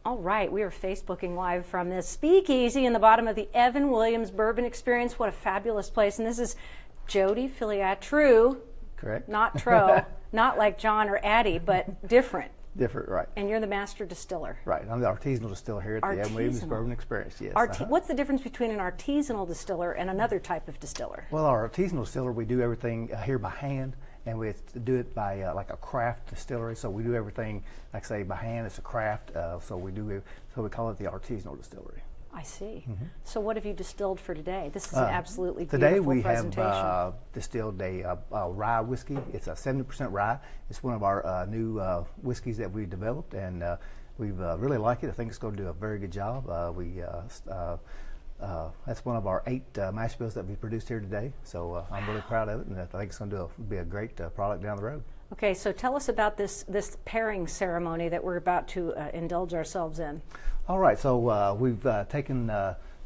All right, we are Facebooking live from this speakeasy in the bottom of the Williams Bourbon Experience. What a fabulous place. And this is Jody Filiatru. Correct. Not Tro, not like John or Addie, but different. Different, right. And you're the master distiller. Right, I'm the artisanal distiller here at the Heaven Hills Bourbon Experience, yes. What's the difference between an artisanal distiller and another type of distiller? Well, our artisanal distiller, we do everything here by hand, and we do it by like a craft distillery. So we do everything, like say, by hand. It's a craft, so we call it the artisanal distillery. I see. So what have you distilled for today? This is an absolutely today beautiful presentation. Today we have distilled a rye whiskey. It's a 70% rye. It's one of our new whiskeys that we developed, and we've really liked it. I think it's going to do a very good job. That's one of our 8 mash bills that we produced here today. So I'm really proud of it, and I think it's going to be a great product down the road. Okay, so tell us about this pairing ceremony that we're about to indulge ourselves in. All right, so we've taken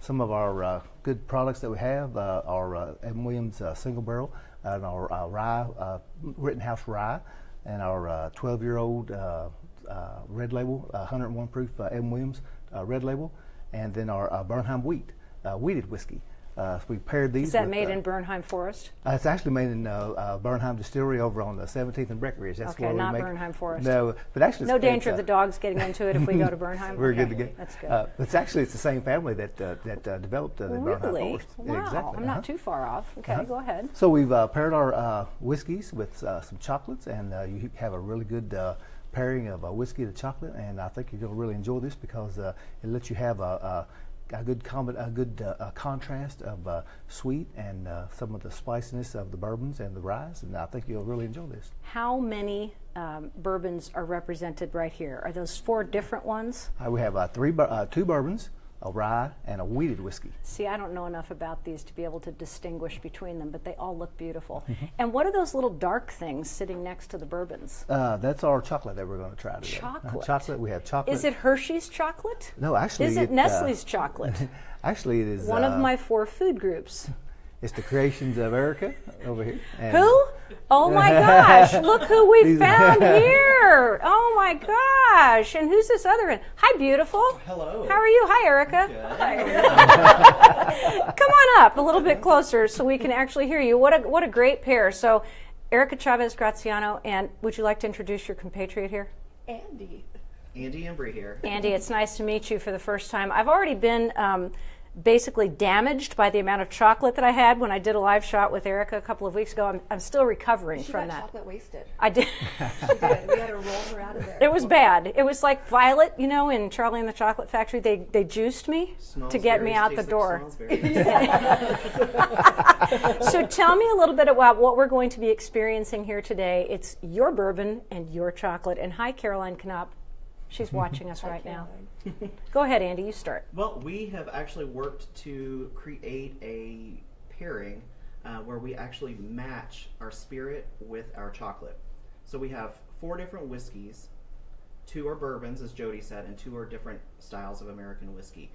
some of our good products that we have, our Evan Williams single barrel, and our rye, Rittenhouse rye, and our 12-year-old red label, 101 proof Evan Williams red label, and then our Bernheim wheat, wheated whiskey. So we paired these. Is that made in Bernheim Forest? It's actually made in Bernheim Distillery over on the 17th and Breckenridge. That's okay, where not we make Bernheim Forest. No, but actually no danger of the dogs getting into it if we go to Bernheim. We're okay. good to go. That's good. It's the same family that developed the Bernheim Forest. Wow, Yeah, exactly. I'm not too far off. Okay, go ahead. So we've paired our whiskeys with some chocolates, and you have a really good pairing of whiskey to chocolate, and I think you're going to really enjoy this because it lets you have a good contrast of sweet and some of the spiciness of the bourbons and the ryes, and I think you'll really enjoy this. How many bourbons are represented right here? Are those 4 different ones? We have 2 bourbons, a rye, and a wheated whiskey. See, I don't know enough about these to be able to distinguish between them, but they all look beautiful. And what are those little dark things sitting next to the bourbons? That's our chocolate that we're going to try today. Chocolate? Chocolate, we have chocolate. Is it Hershey's chocolate? No, actually. Is it Nestle's chocolate? Actually, it is. One of my 4 food groups. It's the creations of Erika over here. And who? Oh my gosh, look who we found here. Oh my gosh. And who's this other one? Hi, beautiful. Hello. How are you? Hi, Erika. Hi. Come on up a little bit closer so we can actually hear you. What a great pair. So, Erika Chavez-Graciano, and would you like to introduce your compatriot here? Andy Embry here. Andy, it's nice to meet you for the first time. I've already been basically damaged by the amount of chocolate that I had when I did a live shot with Erika a couple of weeks ago. I'm still recovering from that. She got chocolate wasted. I did. She did. We had to roll her out of there. It was bad. It was like Violet, you know, in Charlie and the Chocolate Factory. They juiced me to get me out the door. So tell me a little bit about what we're going to be experiencing here today. It's your bourbon and your chocolate. And hi, Caroline Knopp. She's watching us right now. Go ahead, Andy, you start. Well, we have actually worked to create a pairing where we actually match our spirit with our chocolate. So we have 4 different whiskeys, 2 are bourbons, as Jody said, and 2 are different styles of American whiskey.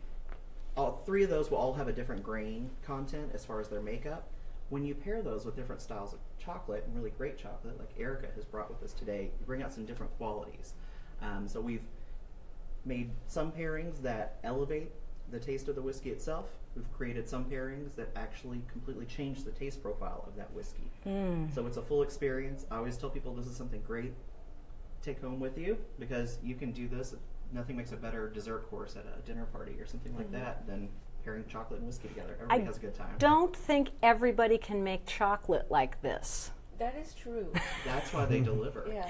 All 3 of those will all have a different grain content as far as their makeup. When you pair those with different styles of chocolate, and really great chocolate, like Erika has brought with us today, you bring out some different qualities. So we've made some pairings that elevate the taste of the whiskey itself. We've created some pairings that actually completely change the taste profile of that whiskey. So it's a full experience. I always tell people this is something great to take home with you because you can do this. Nothing makes a better dessert course at a dinner party or something like that than pairing chocolate and whiskey together. Everybody has a good time. I don't think everybody can make chocolate like this. That is true. That's why they deliver. Yeah.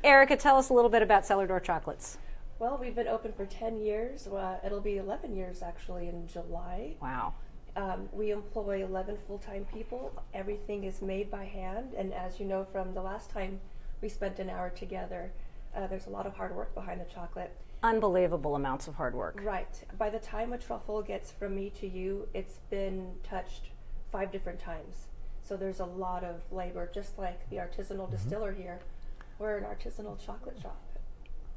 Erika, tell us a little bit about Cellar Door Chocolates. Well, we've been open for 10 years. It'll be 11 years actually in July. Wow. We employ 11 full-time people. Everything is made by hand, and as you know from the last time we spent an hour together, there's a lot of hard work behind the chocolate. Unbelievable amounts of hard work. Right. By the time a truffle gets from me to you, it's been touched 5 different times. So there's a lot of labor, just like the artisanal distiller here. We're an artisanal chocolate shop.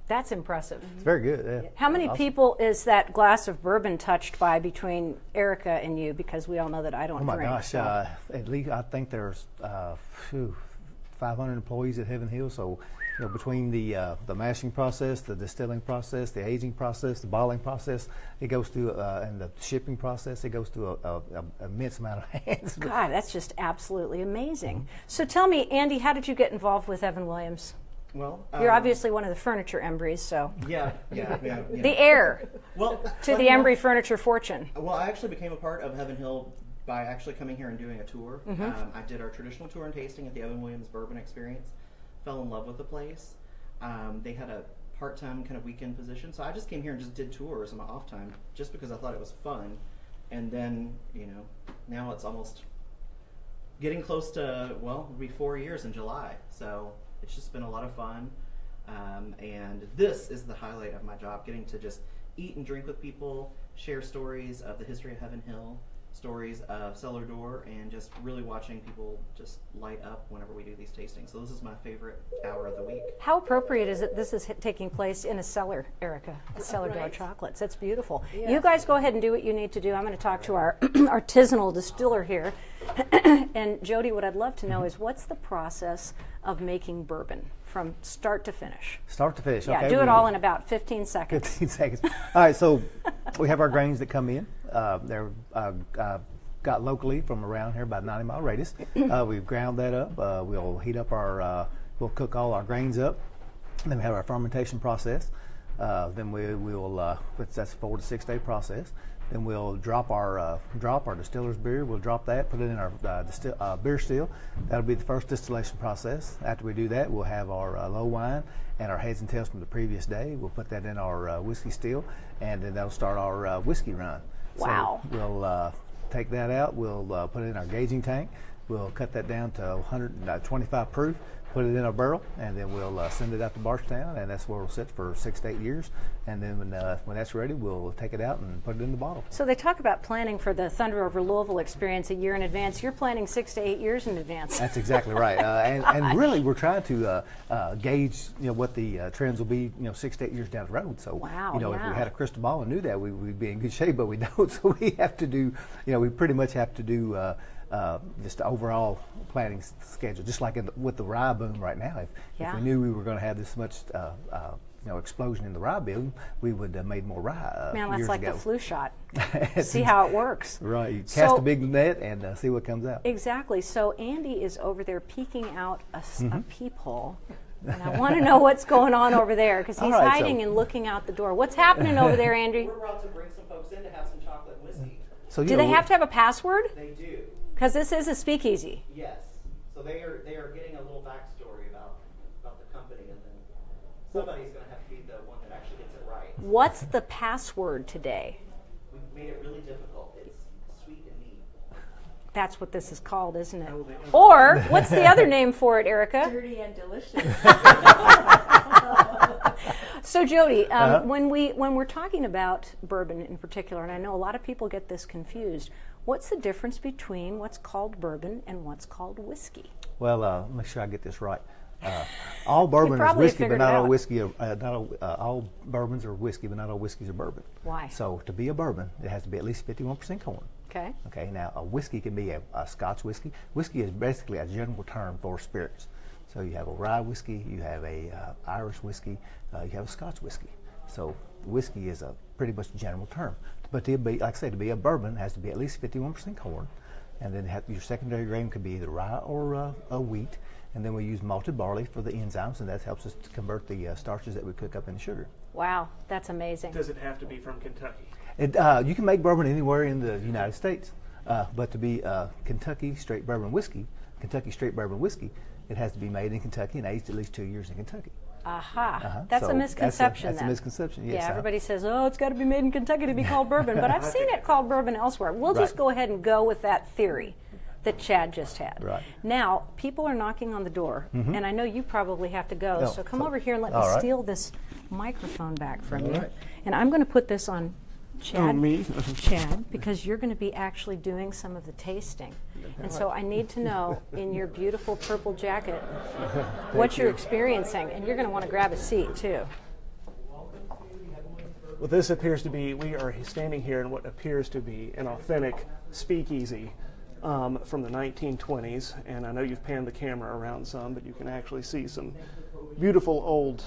That's impressive. It's very good. Yeah. How many people is that glass of bourbon touched by between Erika and you? Because we all know that I don't drink. Oh my gosh, so. at least I think there's 500 employees at Heaven Hills, so between the mashing process, the distilling process, the aging process, the bottling process, it goes through, and the shipping process, it goes through an immense amount of hands. God, that's just absolutely amazing. So tell me, Andy, how did you get involved with Evan Williams? Well, You're obviously one of the furniture Embrys, so. Yeah. The heir Well, to the Embry furniture fortune. Well, I actually became a part of Heaven Hill by actually coming here and doing a tour. I did our traditional tour and tasting at the Evan Williams Bourbon Experience. Fell in love with the place. They had a part-time kind of weekend position, so I just came here and just did tours on my off time, just because I thought it was fun. And then, now it's almost getting close to, well, it'll be 4 years in July. So it's just been a lot of fun. And this is the highlight of my job, getting to just eat and drink with people, share stories of the history of Heaven Hill, stories of Cellar Door, and just really watching people just light up whenever we do these tastings. So this is my favorite hour of the week. How appropriate is it this is taking place in a cellar, Erika? Cellar Door Right. Chocolates. That's beautiful. Yeah. You guys go ahead and do what you need to do. I'm going to talk to our artisanal distiller here. And Jody, what I'd love to know is what's the process of making bourbon from start to finish? Start to finish. Yeah, Okay, do it all in about 15 seconds. 15 seconds. All right, so we have our grains that come in. They're got locally from around here, about 90-mile radius. We've ground that up. We'll heat up we'll cook all our grains up. Then we have our fermentation process. Then we'll that's a 4 to 6 day process. Then we'll drop our distiller's beer. We'll drop that, put it in our beer still. That'll be the first distillation process. After we do that, we'll have our low wine and our heads and tails from the previous day. We'll put that in our whiskey still, and then that'll start our whiskey run. Wow. So we'll take that out. We'll put it in our gauging tank. We'll cut that down to 125 proof. Put it in a barrel, and then we'll send it out to Barstown, and that's where we'll sit for 6 to 8 years. And then when that's ready, we'll take it out and put it in the bottle. So they talk about planning for the Thunder Over Louisville experience a year in advance. You're planning 6 to 8 years in advance. That's exactly right. And really, we're trying to gauge what the trends will be 6 to 8 years down the road. So Wow, if yeah. we had a crystal ball and knew that, we'd be in good shape, but we don't. So we have to do we pretty much have to do just the overall planning schedule, just like with the rye boom right now. If we knew we were going to have this much explosion in the rye boom, we would have made more rye. Man, that's years like ago. the flu shot. See how it works. Right, you cast a big net and see what comes out. Exactly. So Andy is over there peeking out a peephole. And I want to know what's going on over there, because he's hiding and looking out the door. What's happening over there, Andy? We're about to bring some folks in to have some chocolate whiskey. So, Do they have to have a password? They do. Because this is a speakeasy. Yes. So they are getting a little backstory about the company, and then somebody's going to have to be the one that actually gets it right. What's the password today? We've made it really difficult. It's sweet and neat. That's what this is called, isn't it? Or what's the other name for it, Erika? Dirty and delicious. So Jody, when we're talking about bourbon in particular, and I know a lot of people get this confused, what's the difference between what's called bourbon and what's called whiskey? Well, make sure I get this right. All bourbon is whiskey, but not all whiskey. All bourbons are whiskey, but not all whiskeys are bourbon. Why? So to be a bourbon, it has to be at least 51% corn. Okay. Okay. Now a whiskey can be a Scotch whiskey. Whiskey is basically a general term for spirits. So you have a rye whiskey, you have a Irish whiskey, you have a Scotch whiskey. So whiskey is a pretty much general term. But to be, like I say, to be a bourbon, it has to be at least 51% corn, and then your secondary grain could be either rye or wheat. And then we use malted barley for the enzymes, and that helps us to convert the starches that we cook up into sugar. Wow, that's amazing. Does it have to be from Kentucky? You can make bourbon anywhere in the United States, but to be Kentucky straight bourbon whiskey, it has to be made in Kentucky and aged at least 2 years in Kentucky. Aha. That's a misconception. That's a misconception, yes. Yeah, everybody says, oh, it's got to be made in Kentucky to be called bourbon, but I've seen it called bourbon elsewhere. We'll just go ahead and go with that theory that Chad just had. Right. Now, people are knocking on the door, and I know you probably have to go, so come over here and let me steal this microphone back from you. Right. And I'm going to put this on Chad, me? Chad, because you're going to be actually doing some of the tasting. And so I need to know, in your beautiful purple jacket, what you're experiencing. And you're going to want to grab a seat, too. Well, this appears to be, we are standing here in what appears to be an authentic speakeasy from the 1920s. And I know you've panned the camera around some, but you can actually see some beautiful old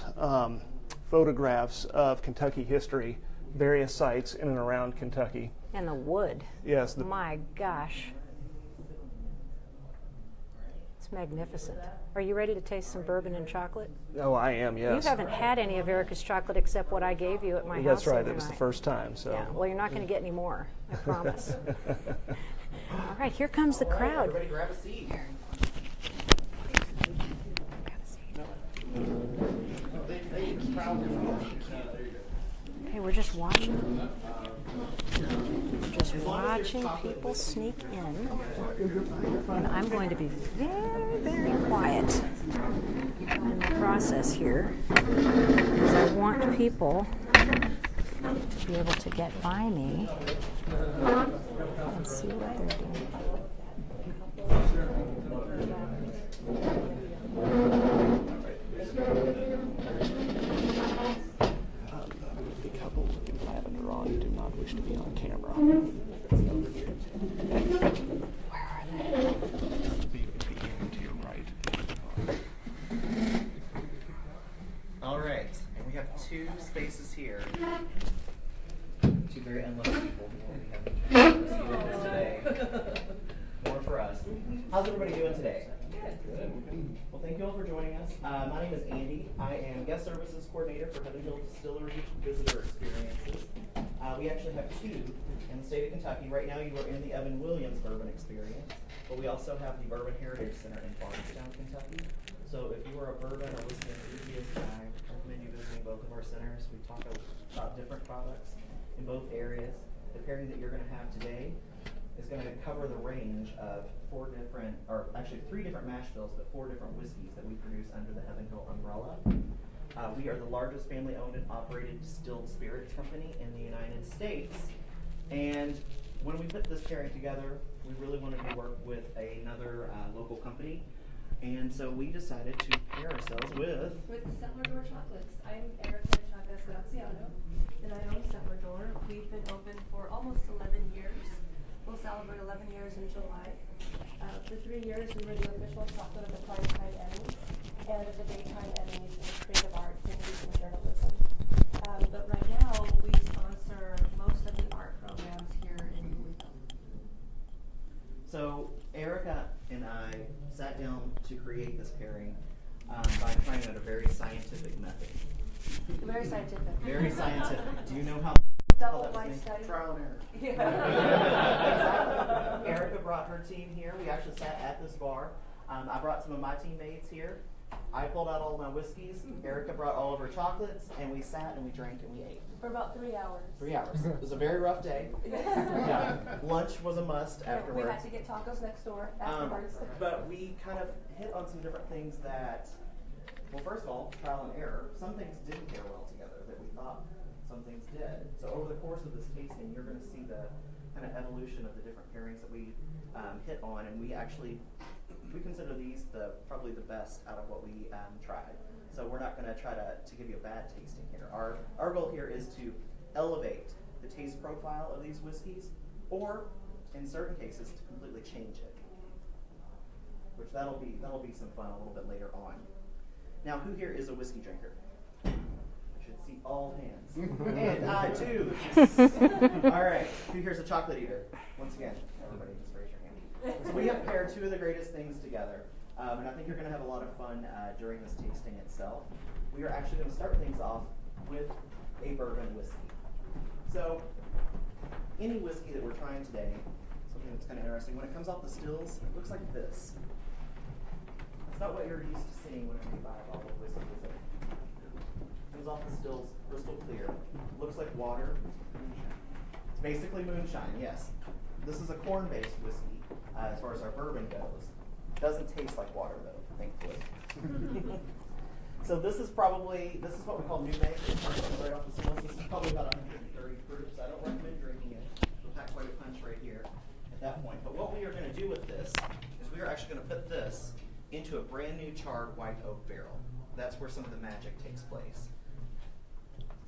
photographs of Kentucky history, various sites in and around Kentucky. And the wood. Yes. My gosh. It's magnificent. Are you ready to taste some bourbon and chocolate? Oh, I am, yes. You haven't had any of Erika's chocolate except what I gave you at my house. That's right. the It was the night. first time. So. Yeah, well, you're not going to get any more, I promise. All right, here comes the crowd. Everybody grab a seat. Okay, we're just watching. Just watching people sneak in. And I'm going to be very, very quiet in the process here because I want people to be able to get by me and see what they're doing. The couple in lavender on do not wish to be on camera. Where are they? To your right. All right, and we have two spaces here. Two very unlucky people who will be having to today. More for us. How's everybody doing today? Good. Well, thank you all for joining us. My name is Andy. I am Guest Services Coordinator for Heaven Hills Distillery Visitor Experiences. We actually have two in the state of Kentucky. Right now you are in the Williams Bourbon Experience, but we also have the Bourbon Heritage Center in Bardstown, Kentucky. So if you are a bourbon or whiskey enthusiast, I recommend you visiting both of our centers. We talk about different products in both areas. The pairing that you're going to have today is going to cover the range of three different mash bills, but 4 different whiskeys that we produce under the Heaven Hill umbrella. We are the largest family-owned and operated distilled spirits company in the United States. And when we put this pairing together, we really wanted to work with another local company. And so we decided to pair ourselves with the Cellar Door Chocolates. I'm Erika Chavez-Graciano, and I own Cellar Door. We've been open for almost 11 years. We'll celebrate 11 years in July. For 3 years, we were the official chocolate of the primetime Emmys and of the daytime Emmys in creative arts and music and journalism. But right now, we sponsor most of the art programs here in Louisville. So Erika and I sat down to create this pairing by trying out a very scientific method. Very scientific. Very scientific. Do you know how? Double blind study. Trial and error. Yeah. Exactly. Erika brought her team here. We actually sat at this bar. I brought some of my teammates here. I pulled out all of my whiskeys. Erika brought all of her chocolates, and we sat and we drank and we ate. For about 3 hours. 3 hours. It was a very rough day. Yeah. Lunch was a must afterwards. We had to get tacos next door afterwards. But we kind of hit on some different things that, well, first of all, trial and error. Some things didn't pair well together that we thought some things did. So over the course of this tasting, you're going to see the kind of evolution of the different pairings that we hit on, and we consider these probably the best out of what we tried. So we're not going to try to give you a bad tasting here. Our goal here is to elevate the taste profile of these whiskeys, or in certain cases to completely change it. Which that'll be some fun a little bit later on. Now, who here is a whiskey drinker? Should see all hands. And I too. All right. Who here's a chocolate eater? Once again, everybody just raise your hand. So we have paired two of the greatest things together, and I think you're going to have a lot of fun during this tasting itself. We are actually going to start things off with a bourbon whiskey. So any whiskey that we're trying today, something that's kind of interesting, when it comes off the stills, it looks like this. It's not what you're used to seeing whenever you buy a bottle of whiskey, is it? Comes off the stills crystal clear. Looks like water. It's basically moonshine, yes. This is a corn-based whiskey as far as our bourbon goes. Doesn't taste like water though, thankfully. So this is what we call new make. Right off the stills. This is probably about 130 proof, so I don't recommend drinking it. We'll pack quite a punch right here at that point. But what we are going to do with this is we are actually going to put this into a brand new charred white oak barrel. That's where some of the magic takes place.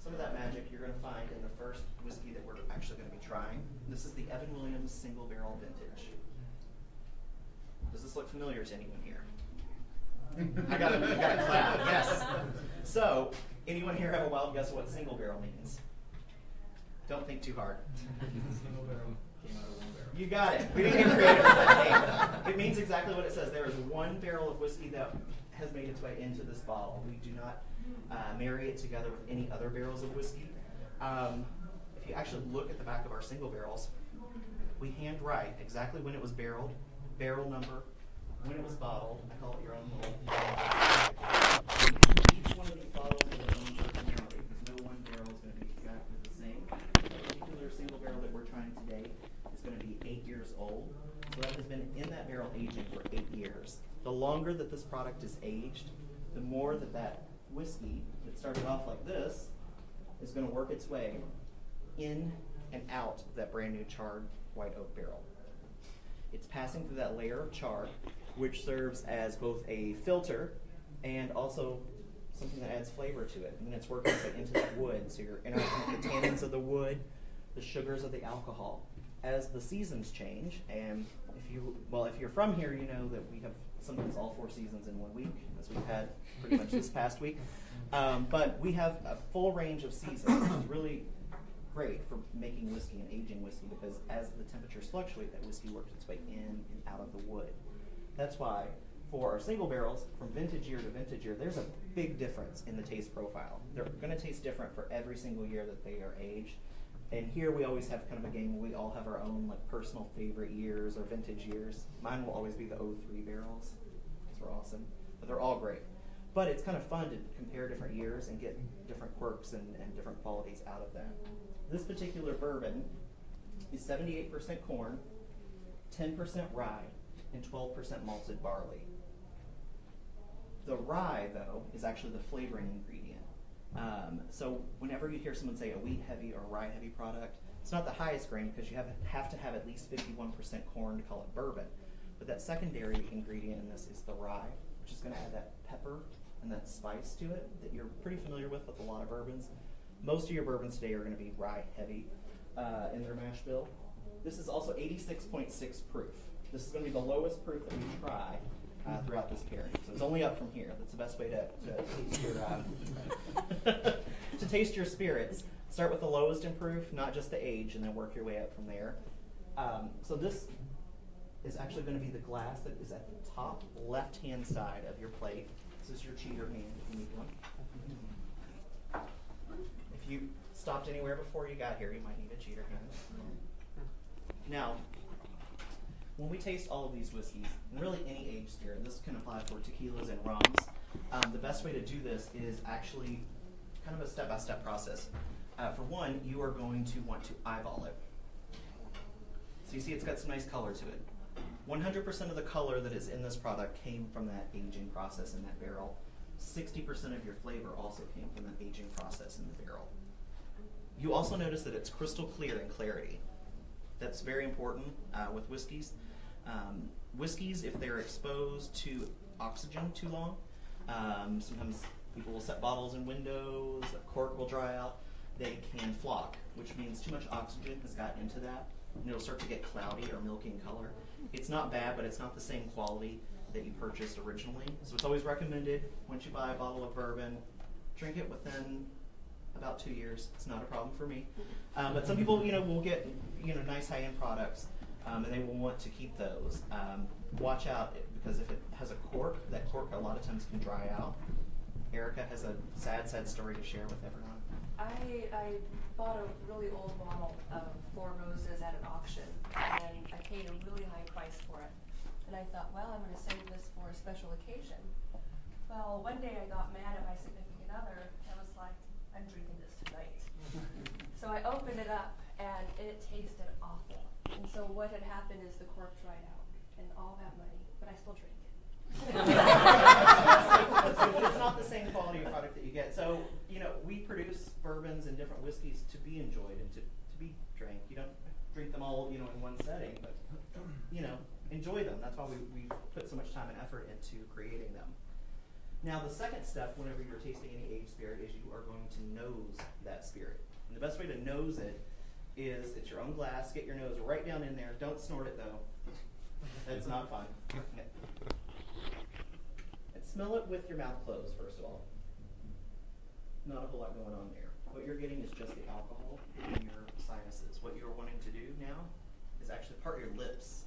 Some of that magic you're going to find in the first whiskey that we're actually going to be trying. This is the Evan Williams Single Barrel Vintage. Does this look familiar to anyone here? I got a clap. Yes. So, anyone here have a wild guess of what single barrel means? Don't think too hard. Single barrel came out of one barrel. You got it. We didn't get creative with that name. It means exactly what it says. There is one barrel of whiskey that has made its way into this bottle. We do not marry it together with any other barrels of whiskey. If you actually look at the back of our single barrels, we hand write exactly when it was barreled, barrel number, when it was bottled. I call it your own little. Each one of these bottles has their own personality because no one barrel is going to be exactly the same. The particular single barrel that we're trying today is going to be 8 years old. So that has been in that barrel aging for 8 years. The longer that this product is aged, the more that whiskey that started off like this is going to work its way in and out of that brand new charred white oak barrel. It's passing through that layer of char, which serves as both a filter and also something that adds flavor to it. And then it's working its way into that wood, so you're interacting with the tannins of the wood, the sugars of the alcohol. As the seasons change, and if you're from here, you know that we have sometimes all 4 seasons in 1 week, as we've had pretty much this past week. But we have a full range of seasons, which is really great for making whiskey and aging whiskey, because as the temperatures fluctuate, that whiskey works its way in and out of the wood. That's why for our single barrels, from vintage year to vintage year, there's a big difference in the taste profile. They're going to taste different for every single year that they are aged. And here we always have kind of a game where we all have our own personal favorite years or vintage years. Mine will always be the 03 barrels. Those are awesome. But they're all great. But it's kind of fun to compare different years and get different quirks and different qualities out of that. This particular bourbon is 78% corn, 10% rye, and 12% malted barley. The rye, though, is actually the flavoring ingredient. So whenever you hear someone say a wheat-heavy or rye-heavy product, it's not the highest grain because you have to have at least 51% corn to call it bourbon. But that secondary ingredient in this is the rye, which is going to add that pepper and that spice to it that you're pretty familiar with a lot of bourbons. Most of your bourbons today are going to be rye-heavy in their mash bill. This is also 86.6 proof. This is going to be the lowest proof that we try throughout this pairing. So it's only up from here. That's the best way to taste your spirits. Start with the lowest in proof, not just the age, and then work your way up from there. So this is actually going to be the glass that is at the top left-hand side of your plate. This is your cheater hand if you need one. If you stopped anywhere before you got here, you might need a cheater hand. Now, when we taste all of these whiskeys, and really any aged spirit, this can apply for tequilas and rums, the best way to do this is actually kind of a step-by-step process. For one, you are going to want to eyeball it. So you see it's got some nice color to it. 100% of the color that is in this product came from that aging process in that barrel. 60% of your flavor also came from that aging process in the barrel. You also notice that it's crystal clear in clarity. That's very important with whiskeys. Whiskeys, if they're exposed to oxygen too long, sometimes people will set bottles in windows, a cork will dry out, they can flock, which means too much oxygen has gotten into that, and it'll start to get cloudy or milky in color. It's not bad, but it's not the same quality that you purchased originally. So it's always recommended, once you buy a bottle of bourbon, drink it within about 2 years. It's not a problem for me. But some people, will get, nice high-end products, and they will want to keep those. Watch out, because if it has a cork, that cork a lot of times can dry out. Erika has a sad story to share with everyone. I bought a really old bottle of Four Roses at an auction, and I paid a really high price for it. And I thought, well, I'm going to save this for a special occasion. Well, one day I got mad at my significant other. I was like, I'm drinking this tonight. So I opened it up, and it tasted awful. And so what had happened is the cork dried out, and all that money, but I still drank it. It's not the same quality of product that you get. So, we produce bourbons and different whiskeys to be enjoyed and to be drank. You don't drink them all, in one setting, but, enjoy them. That's why we put so much time and effort into creating them. Now, the second step, whenever you're tasting any aged spirit, is you are going to nose that spirit. And the best way to nose it is it's your own glass. Get your nose right down in there. Don't snort it, though. That's not fun. smell it with your mouth closed, first of all. Not a whole lot going on there. What you're getting is just the alcohol in your sinuses. What you're wanting to do now is actually part your lips.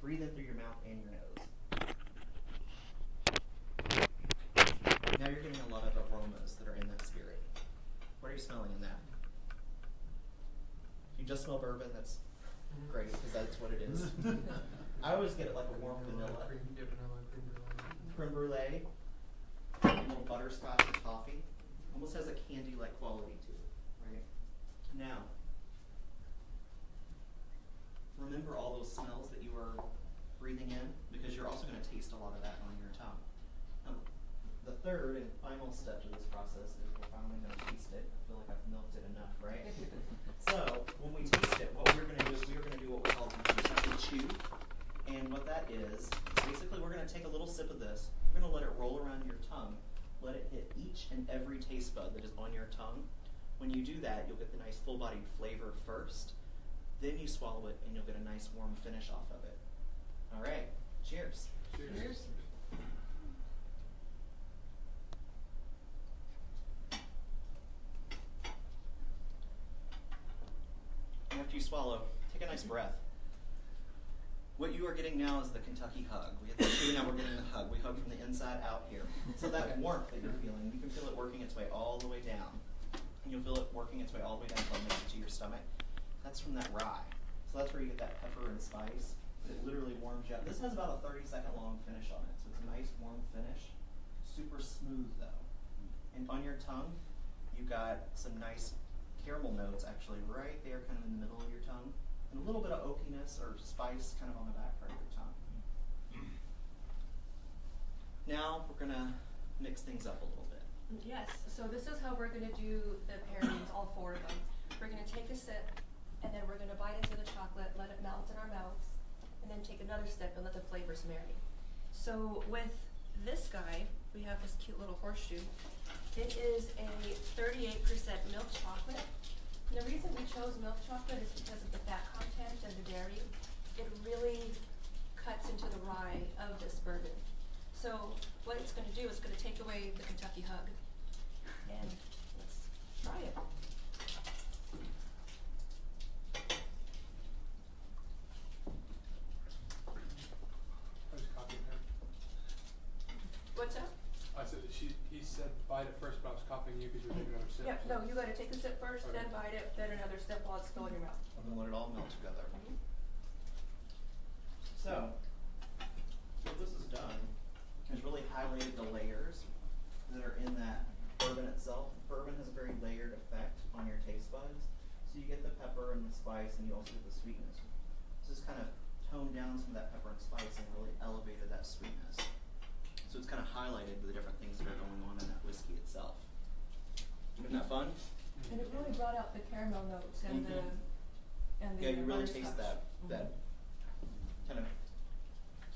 Breathe in through your mouth and your nose. Now you're getting a lot of aromas that are in that spirit. What are you smelling in that? If you just smell bourbon, that's great, because that's what it is. I always get it like a warm vanilla. Creme brulee. A little butterscotch or toffee. Almost has a candy-like quality to it, right? Now, remember all those smells that you are breathing in, because you're also going to taste a lot of that on your tongue. The third and final step to this process is we're finally going to taste it. I feel like I've milked it enough, right? So, when we taste it, what we're going to do is we're going to do what we call the Kentucky chew. And what that is, basically we're going to take a little sip of this. We're going to let it roll around your tongue. Let it hit each and every taste bud that is on your tongue. When you do that, you'll get the nice full-bodied flavor first. Then you swallow it, and you'll get a nice warm finish off of it. All right. Cheers. Cheers. After you swallow, take a nice breath. What you are getting now is the Kentucky hug. We had the chew, now we're getting the hug. We hug from the inside out here. So that warmth that you're feeling, you can feel it working its way all the way down. And you'll feel it working its way all the way down until it makes it to your stomach. That's from that rye. So that's where you get that pepper and spice. It literally warms you up. This has about a 30-second long finish on it. So it's a nice warm finish. Super smooth though. And on your tongue, you got some nice caramel notes actually right there kind of in the middle of your tongue. And a little bit of oakiness or spice kind of on the back part of your tongue. Now we're going to mix things up a little bit. Yes, so this is how we're going to do the pairings, all four of them. We're going to take a sip, and then we're going to bite into the chocolate, let it melt in our mouths, and then take another sip and let the flavors marry. So with this guy, we have this cute little horseshoe. It is a 38% milk chocolate. And the reason we chose milk chocolate is because of the fat content and the dairy. It really cuts into the rye of this bourbon. So what it's going to do is going to take away the Kentucky hug. And let's try it. What's that? I said he said bite it first, but I was copying you because you were taking another sip. Yeah, no, you got to take a sip first, then bite it, then another sip while it's still in your mouth. And then let it all melt together. So, what this has done is really highlighted the layers that are in that bourbon itself. Bourbon has a very layered effect on your taste buds. So you get the pepper and the spice, and you also get the sweetness. So it's kind of toned down some of that pepper and spice and really elevated that sweetness. So it's kind of highlighted the different things that are going on in that whiskey itself. Isn't that fun? And it really brought out the caramel notes and the Yeah, you really butterscotch. taste that kind of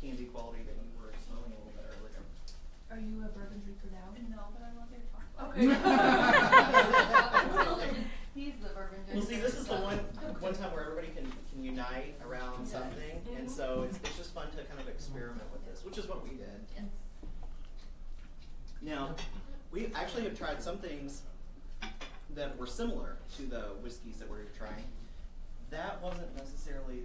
candy quality that you were smelling a little bit earlier. Are you a bourbon drinker now? No, but I love your chocolate. Okay. He's the bourbon drinker. Well, see, this is the one time where everybody can unite around something, and so it's just fun to kind of experiment with this, which is what we did. Yes. Now, we actually have tried some things that were similar to the whiskeys that we're trying. That wasn't necessarily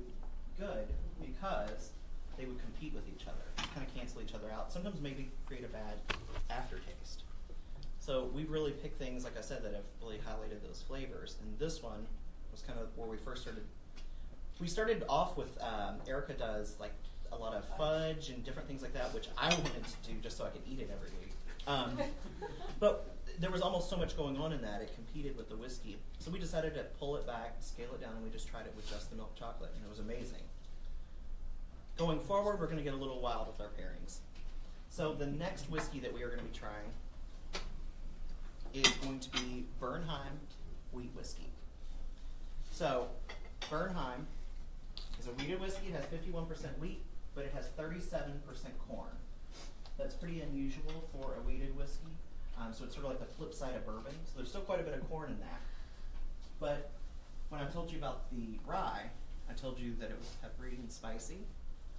good because they would compete with each other, kind of cancel each other out. Sometimes maybe create a bad aftertaste. So we really picked things, like I said, that have really highlighted those flavors. And this one was kind of where we first started. We started off with, Erika does like a lot of fudge and different things like that, which I wanted to do just so I could eat it every week. But there was almost so much going on in that, it competed with the whiskey. So we decided to pull it back, scale it down, and we just tried it with just the milk chocolate, and it was amazing. Going forward, we're going to get a little wild with our pairings. So the next whiskey that we are going to be trying is going to be Bernheim wheat whiskey. So Bernheim is a wheated whiskey. It has 51% wheat, but it has 37% corn. That's pretty unusual for a wheated whiskey. So it's sort of like the flip side of bourbon. So there's still quite a bit of corn in that. But when I told you about the rye, I told you that it was peppery and spicy.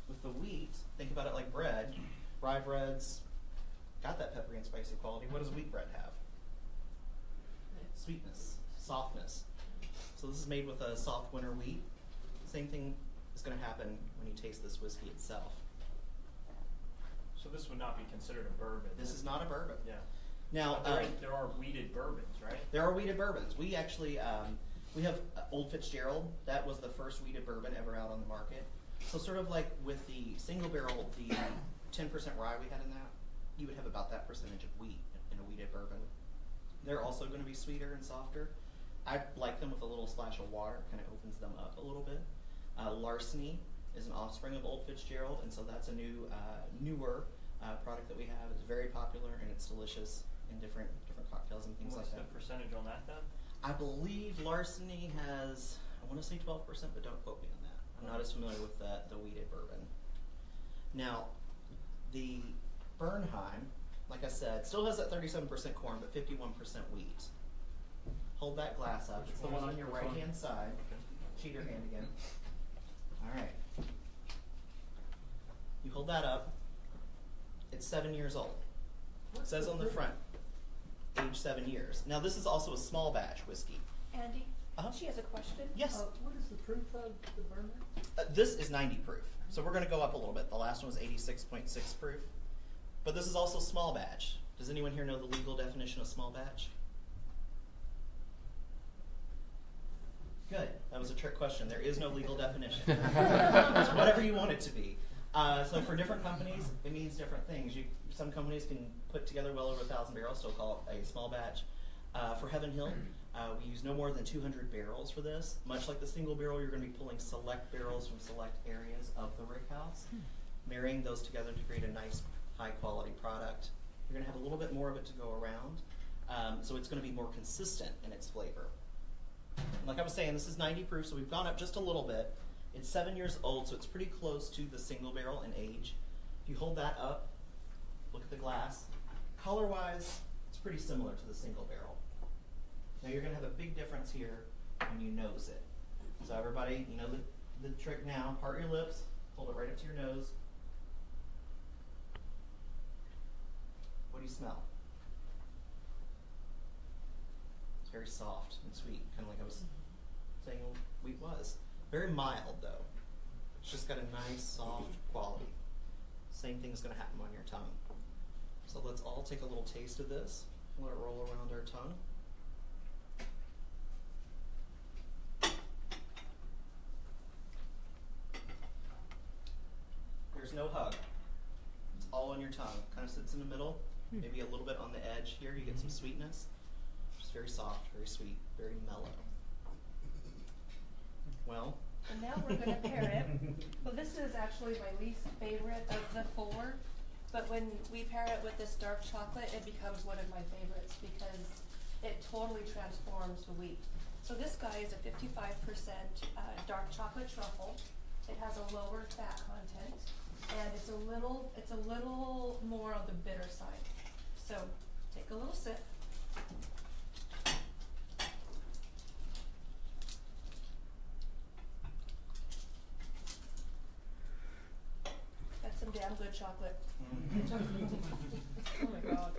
With the wheat, think about it like bread. Rye breads, got that peppery and spicy quality. What does wheat bread have? Sweetness, softness. So this is made with a soft winter wheat. Same thing is going to happen when you taste this whiskey itself. So this would not be considered a bourbon. This is not a bourbon. Yeah. Now there are wheated bourbons, right? there are wheated bourbons. We actually we have Old Fitzgerald. That was the first wheated bourbon ever out on the market. So sort of like with the single barrel, the 10% rye we had in that, you would have about that percentage of wheat in a wheated bourbon. They're also going to be sweeter and softer. I like them with a little splash of water. Kind of opens them up a little bit. Larceny is an offspring of Old Fitzgerald, and so that's a newer product that we have. It's very popular and it's delicious in different cocktails and things What's like that. the percentage on that then? I believe Larceny has, I want to say 12%, but don't quote me on that. I'm not as familiar with the wheated bourbon. Now, the Bernheim, like I said, still has that 37% corn, but 51% wheat. Hold that glass up. It's the one on your right-hand side. Cheat your hand again. All right. You hold that up. It's 7 years old. It says on the front, age 7 years. Now, this is also a small batch whiskey. Andy, Uh-huh. she has a question. Yes. What is the proof of the bourbon? This is 90 proof. So we're going to go up a little bit. The last one was 86.6 proof. But this is also small batch. Does anyone here know the legal definition of small batch? Good. That was a trick question. There is no legal definition. It's whatever you want it to be. So for different companies, it means different things. Some companies can put together well over 1,000 barrels, still call it a small batch. For Heaven Hill, we use no more than 200 barrels for this. Much like the single barrel, you're going to be pulling select barrels from select areas of the rick house, marrying those together to create a nice, high-quality product. You're going to have a little bit more of it to go around, so it's going to be more consistent in its flavor. Like I was saying, this is 90 proof, so we've gone up just a little bit. It's 7 years old, so it's pretty close to the single barrel in age. If you hold that up, look at the glass. Color-wise, it's pretty similar to the single barrel. Now you're going to have a big difference here when you nose it. So everybody, you know the trick now. Part your lips, hold it right up to your nose. What do you smell? It's very soft and sweet, kind of like I was saying wheat was. Very mild though. It's just got a nice soft quality. Same thing's going to happen on your tongue. So let's all take a little taste of this. Let it roll around our tongue. There's no hug. It's all on your tongue. Kind of sits in the middle, maybe a little bit on the edge here. You get some sweetness. Just very soft, very sweet, very mellow. Well. And now we're going to pair it. Well, this is actually my least favorite of the four, but when we pair it with this dark chocolate, it becomes one of my favorites because it totally transforms the wheat. So this guy is a 55% dark chocolate truffle. It has a lower fat content, and it's a little more on the bitter side. So take a little sip. That's some damn good chocolate. Oh my god.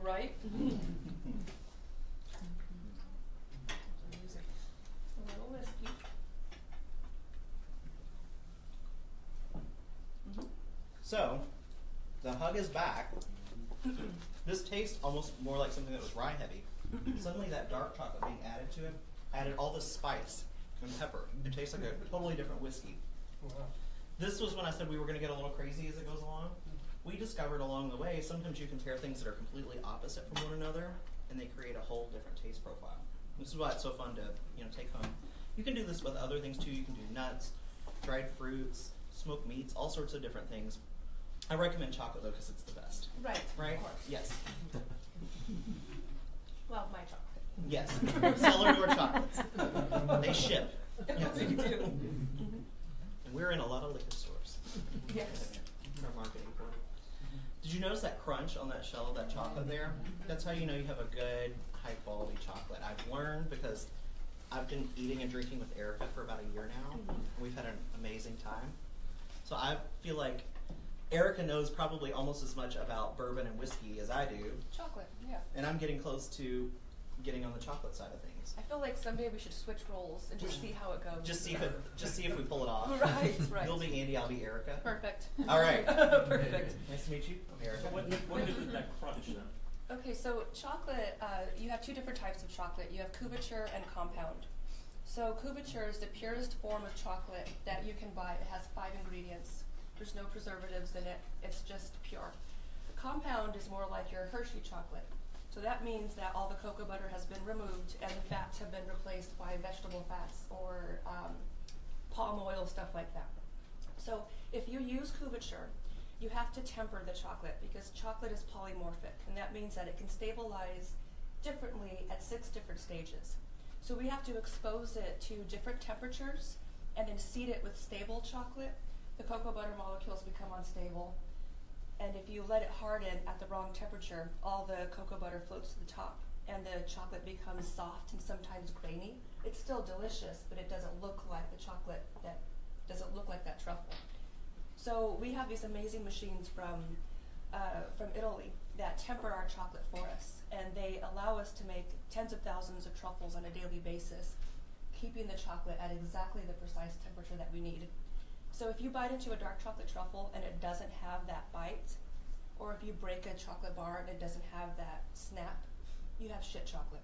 Right? A little whiskey. So, the hug is back. This tastes almost more like something that was rye heavy. Suddenly that dark chocolate being added to it added all the spice and pepper. It tastes like a totally different whiskey. This was when I said we were going to get a little crazy as it goes along. We discovered along the way, sometimes you can pair things that are completely opposite from one another, and they create a whole different taste profile. This is why it's so fun to take home. You can do this with other things too. You can do nuts, dried fruits, smoked meats, all sorts of different things. I recommend chocolate though because it's the best. Right. Right? Of course. Yes. Well, my chocolate. Yes. Cellar door chocolates. They ship. Yes. They do. And we're in a lot of liquor stores. Yes. Our marketing for it. Did you notice that crunch on that shell of that chocolate there? That's how you know you have a good, high quality chocolate. I've learned because I've been eating and drinking with Erika for about a year now. We've had an amazing time. So I feel like Erika knows probably almost as much about bourbon and whiskey as I do. Chocolate, yeah. And I'm getting close to getting on the chocolate side of things. I feel like someday we should switch roles and just see how it goes. Just see if we pull it off. Right, right. You'll be Andy, I'll be Erika. Perfect. All right. Perfect. Nice to meet you. I'm Erika. So what did that crunch then? Okay, so chocolate, you have two different types of chocolate. You have couverture and compound. So couverture is the purest form of chocolate that you can buy. It has 5 ingredients. There's no preservatives in it. It's just pure. The compound is more like your Hershey chocolate. So that means that all the cocoa butter has been removed and the fats have been replaced by vegetable fats or palm oil, stuff like that. So if you use couverture, you have to temper the chocolate because chocolate is polymorphic, and that means that it can stabilize differently at 6 different stages. So we have to expose it to different temperatures and then seed it with stable chocolate. The cocoa butter molecules become unstable. And if you let it harden at the wrong temperature, all the cocoa butter floats to the top and the chocolate becomes soft and sometimes grainy. It's still delicious, but it doesn't look like the chocolate doesn't look like that truffle. So we have these amazing machines from Italy that temper our chocolate for us, and they allow us to make tens of thousands of truffles on a daily basis, keeping the chocolate at exactly the precise temperature that we need. So if you bite into a dark chocolate truffle and it doesn't have that bite, or if you break a chocolate bar and it doesn't have that snap, you have shit chocolate.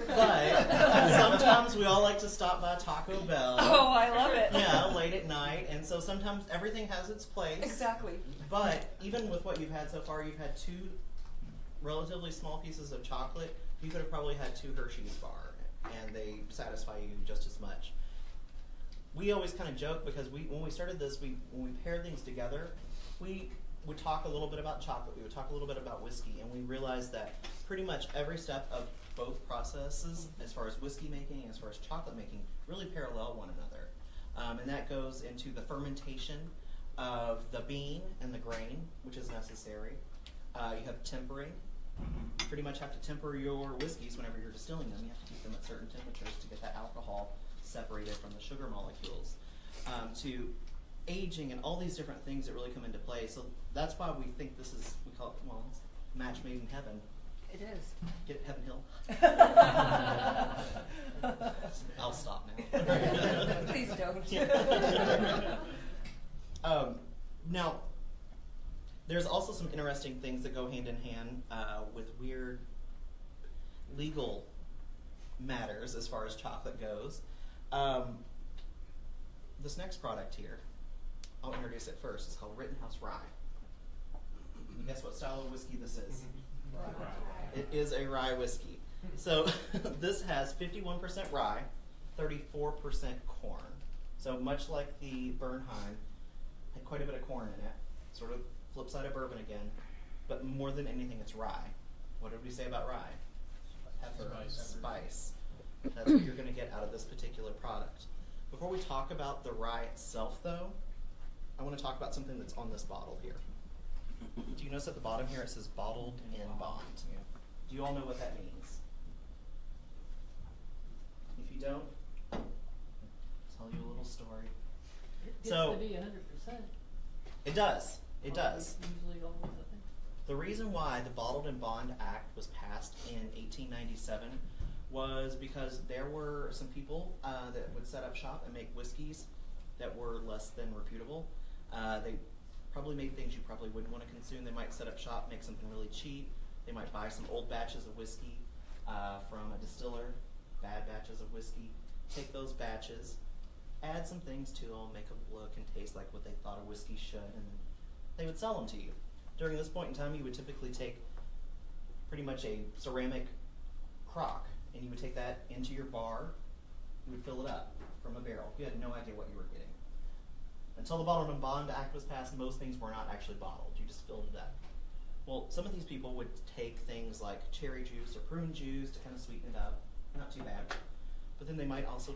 But sometimes we all like to stop by Taco Bell. Oh, I love it. Yeah, late at night, and so sometimes everything has its place. Exactly. But even with what you've had so far, you've had 2 relatively small pieces of chocolate. You could have probably had 2 Hershey's bar, and they satisfy you just as much. We always kind of joke because when we started this, when we paired things together, we would talk a little bit about chocolate, we would talk a little bit about whiskey, and we realized that pretty much every step of both processes, as far as whiskey making and as far as chocolate making, really parallel one another. And that goes into the fermentation of the bean and the grain, which is necessary. You have tempering. You pretty much have to temper your whiskeys whenever you're distilling them. You have to keep them at certain temperatures to get that alcohol separated from the sugar molecules. To aging and all these different things that really come into play. So that's why we think this is, we call it, well, it's match made in heaven. It is. Get it, Heaven Hill. I'll stop now. Please don't. Now, there's also some interesting things that go hand in hand with weird legal matters as far as chocolate goes. This next product here, I'll introduce it first. It's called Rittenhouse Rye. You guess what style of whiskey this is? Rye. It is a rye whiskey. So this has 51% rye, 34% corn. So much like the Bernheim, had quite a bit of corn in it. Sort of flip side of bourbon again. But more than anything, it's rye. What did we say about rye? Pepper, spice. That's what you're going to get out of this particular product. Before we talk about the rye itself, though, I want to talk about something that's on this bottle here. Do you notice at the bottom here it says bottled in bond? Yeah. Do you all know what that means? If you don't, I'll tell you a little story. It gets So to be 100%. it does. It does. Usually always, I think. The reason why the Bottled in Bond Act was passed in 1897 was because there were some people that would set up shop and make whiskeys that were less than reputable. They probably made things you probably wouldn't want to consume. They might set up shop, make something really cheap. They might buy some old batches of whiskey from a distiller, bad batches of whiskey, take those batches, add some things to them, make them look and taste like what they thought a whiskey should, and they would sell them to you. During this point in time, you would typically take pretty much a ceramic crock, and you would take that into your bar. You would fill it up from a barrel. You had no idea what you were getting. Until the Bottled in Bond Act was passed, most things were not actually bottled. You just filled it up. Well, some of these people would take things like cherry juice or prune juice to kind of sweeten it up. Not too bad. But then they might also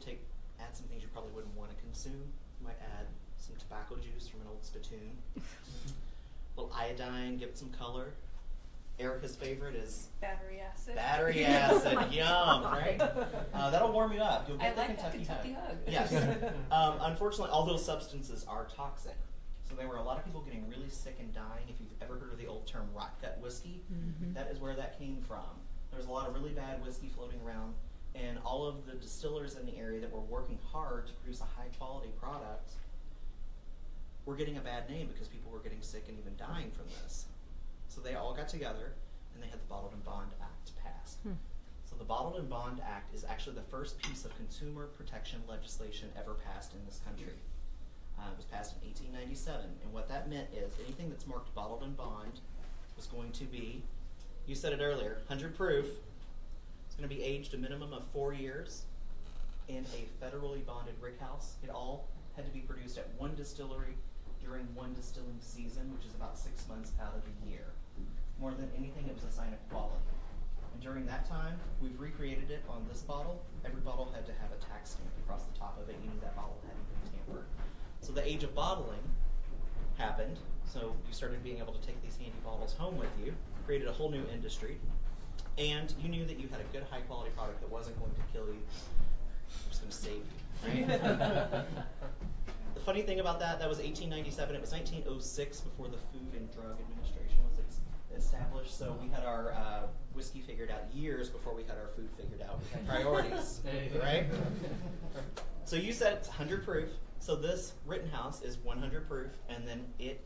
add some things you probably wouldn't want to consume. You might add some tobacco juice from an old spittoon. A little iodine, give it some color. Erika's favorite is Battery acid. battery acid. Yum, right? That'll warm you up. You'll I get the like that Kentucky Kentucky hug. hug. Yes. Unfortunately, all those substances are toxic. So there were a lot of people getting really sick and dying. If you've ever heard of the old term rot gut whiskey, that is where that came from. There was a lot of really bad whiskey floating around, and all of the distillers in the area that were working hard to produce a high quality product were getting a bad name because people were getting sick and even dying from this. So they all got together and they had the Bottled and Bond Act passed. So the Bottled and Bond Act is actually the first piece of consumer protection legislation ever passed in this country. It was passed in 1897, and what that meant is anything that's marked bottled and bond was going to be, you said it earlier, 100 proof. It's going to be aged a minimum of 4 years in a federally bonded rickhouse. It all had to be produced at one distillery during one distilling season, which is about 6 months out of the year. More than anything, it was a sign of quality. And during that time, we've recreated it on this bottle. Every bottle had to have a tax stamp across the top of it, meaning that bottle hadn't been tampered. So the age of bottling happened. So you started being able to take these handy bottles home with you, created a whole new industry, and you knew that you had a good, high quality product that wasn't going to kill you. It was going to save you, right? The funny thing about that was 1897. It was 1906 before the Food and Drug Administration was established. So we had our whiskey figured out years before we had our food figured out. We had priorities, right? So you said it's 100 proof. So this Rittenhouse is 100 proof, and then it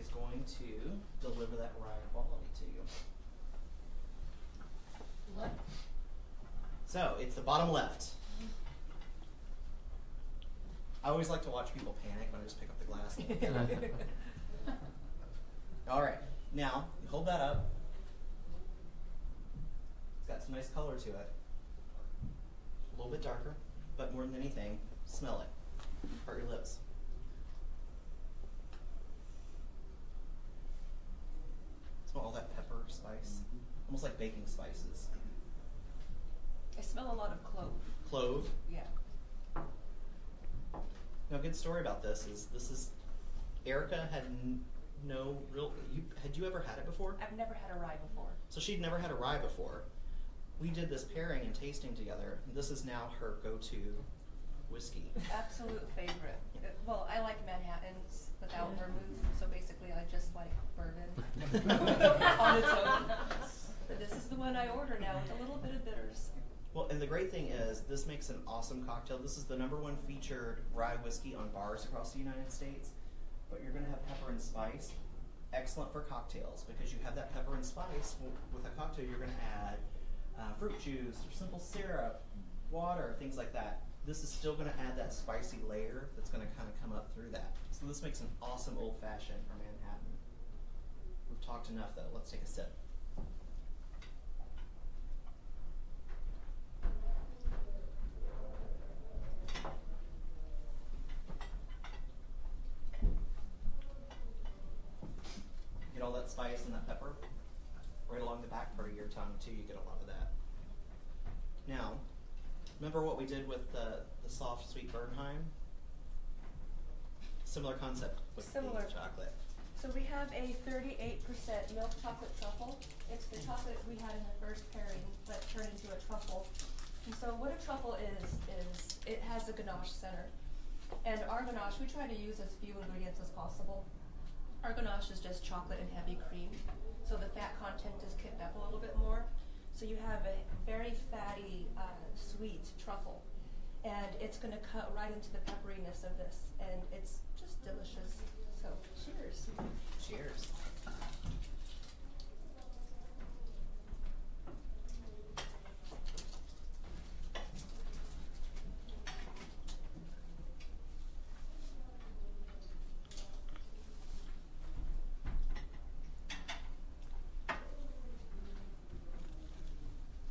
is going to deliver that rye quality to you. What? So it's the bottom left. I always like to watch people panic when I just pick up the glass. All right, now you hold that up. It's got some nice color to it. A little bit darker, but more than anything, smell it. Part your lips. Smell all that pepper, spice. Almost like baking spices. I smell a lot of clove. Clove. Yeah. Now, a good story about this is Erika had no real. Had you ever had it before? I've never had a rye before. So she'd never had a rye before. We did this pairing and tasting together. And this is now her go-to whiskey. Absolute favorite. Well, I like Manhattans without vermouth, so basically I just like bourbon on its own. But this is the one I order now with a little bit of bitters. Well, and the great thing is, this makes an awesome cocktail. This is the #1 featured rye whiskey on bars across the United States. But you're going to have pepper and spice. Excellent for cocktails, because you have that pepper and spice. With a cocktail, you're going to add fruit juice, or simple syrup, water, things like that. This is still going to add that spicy layer that's going to kind of come up through that. So this makes an awesome old-fashioned for Manhattan. We've talked enough, though. Let's take a sip. Get all that spice and that pepper right along the back part of your tongue, too. You get a lot of that. Now, remember what we did with the soft, sweet Bernheim? Similar concept with Similar. the chocolate. So we have a 38% milk chocolate truffle. It's the chocolate we had in the first pairing that turned into a truffle. And so what a truffle is it has a ganache center. And our ganache, we try to use as few ingredients as possible. Our ganache is just chocolate and heavy cream. So the fat content is kicked up a little bit more. So you have a very fatty, sweet truffle. And it's going to cut right into the pepperiness of this. And it's just delicious. So cheers. Cheers.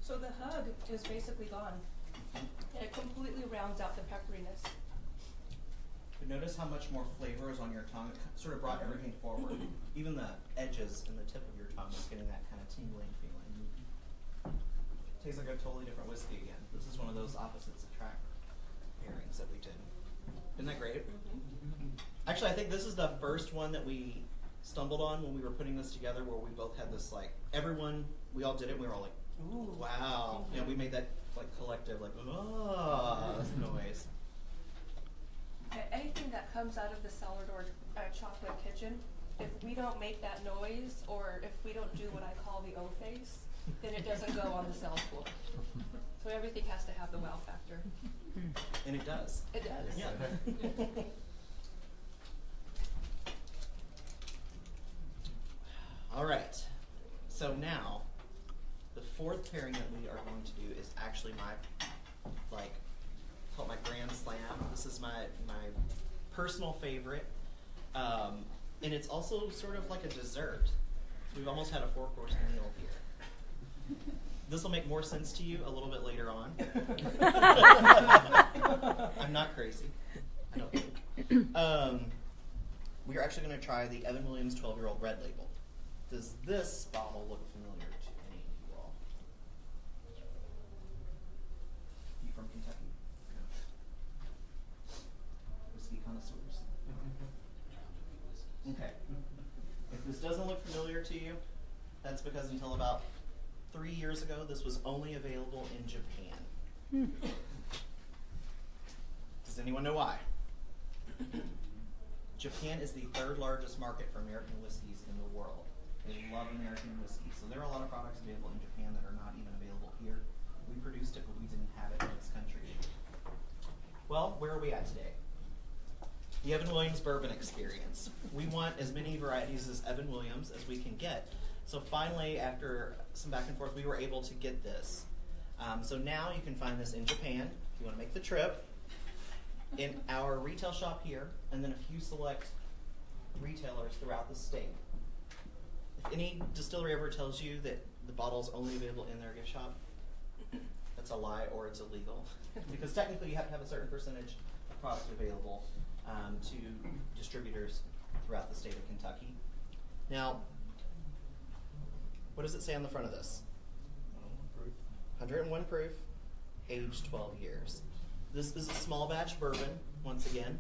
So the hug is basically gone. And it completely rounds out the pepperiness. But notice how much more flavor is on your tongue. It sort of brought everything forward. Even the edges and the tip of your tongue is getting that kind of tingling feeling. Tastes like a totally different whiskey again. This is one of those opposites attract pairings that we did. Isn't that great? Actually, I think this is the first one that we stumbled on when we were putting this together, where we both had this like we all did it. And we were all like, "Ooh, wow!" You know, we made that like collective like noise. Anything that comes out of the cellar door chocolate kitchen, if we don't make that noise, or if we don't do what I call the O face, then it doesn't go on the cellar floor. So everything has to have the wow factor. And it does. It does. Yeah. All right. So now, the fourth pairing that we are going to do is actually my called my Grand Slam. This is my personal favorite, and it's also sort of like a dessert. We've almost had a 4-course meal here. This will make more sense to you a little bit later on. I'm not crazy, I don't think. We are actually going to try the Evan Williams 12-year-old Red Label. Does this bottle look familiar to any of you all? You from Kentucky? Whiskey connoisseurs? Okay. If this doesn't look familiar to you, that's because until about 3 years ago, this was only available in Japan. Does anyone know why? Japan is the 3rd largest market for American whiskeys in the world. They love American whiskey, so there are a lot of products available in Japan that are not even available here. We produced it, but we didn't have it in this country. Well, where are we at today? The Heaven Williams Bourbon Experience. We want as many varieties as Evan Williams as we can get. So finally, after some back and forth, we were able to get this. So now you can find this in Japan, if you want to make the trip, in our retail shop here, and then a few select retailers throughout the state. If any distillery ever tells you that the bottle is only available in their gift shop, that's a lie or it's illegal. Because technically you have to have a certain percentage of product available to distributors throughout the state of Kentucky. Now, what does it say on the front of this? 101 proof, aged 12 years. This is a small batch bourbon, once again.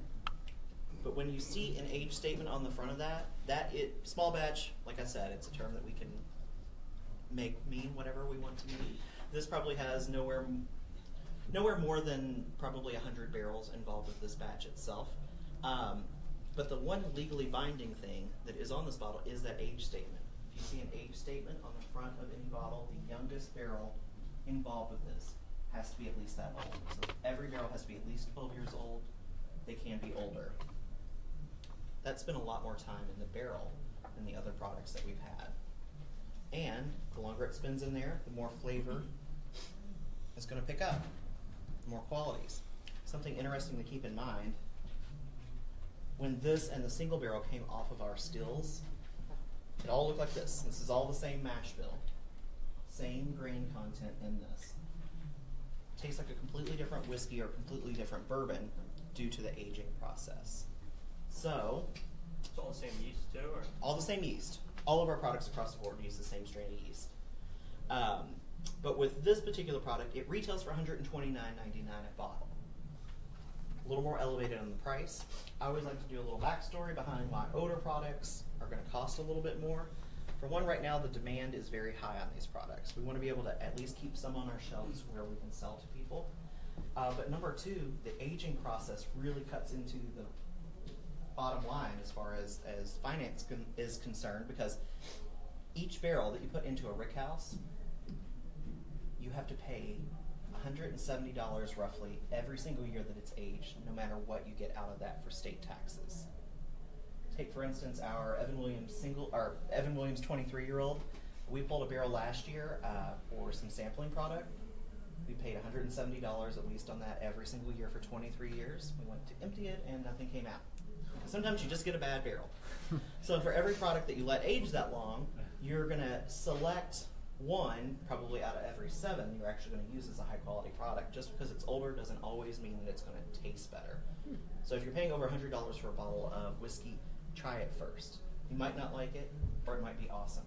But when you see an age statement on the front of that, small batch, like I said, it's a term that we can make mean whatever we want to mean. This probably has nowhere more than probably 100 barrels involved with this batch itself. But the one legally binding thing that is on this bottle is that age statement. If you see an age statement on the front of any bottle, the youngest barrel involved with this has to be at least that old. So every barrel has to be at least 12 years old. They can be older. That's been a lot more time in the barrel than the other products that we've had. And the longer it spends in there, the more flavor it's going to pick up, more qualities. Something interesting to keep in mind, when this and the single barrel came off of our stills, it all looked like this. This is all the same mash bill. Same grain content in this. Tastes like a completely different whiskey or completely different bourbon due to the aging process. So, It's all the same yeast too, or? all the same yeast. All of our products across the board use the same strain of yeast. But with this particular product, it retails for $129.99 a bottle. A little more elevated on the price. I always like to do a little backstory behind why odor products are going to cost a little bit more. For one, right now the demand is very high on these products. We want to be able to at least keep some on our shelves where we can sell to people. But number two, the aging process really cuts into the bottom line as far as finance is concerned, because each barrel that you put into a rick house, you have to pay $170 roughly every single year that it's aged, no matter what you get out of that for state taxes. Take for instance our Evan Williams 23-year-old. We pulled a barrel last year for some sampling product. We paid $170 at least on that every single year for 23 years. We went to empty it and nothing came out. Sometimes you just get a bad barrel. So for every product that you let age that long, you're going to select one, probably out of every 7, you're actually going to use as a high quality product. Just because it's older doesn't always mean that it's going to taste better. So if you're paying over $100 for a bottle of whiskey, try it first. You might not like it, or it might be awesome.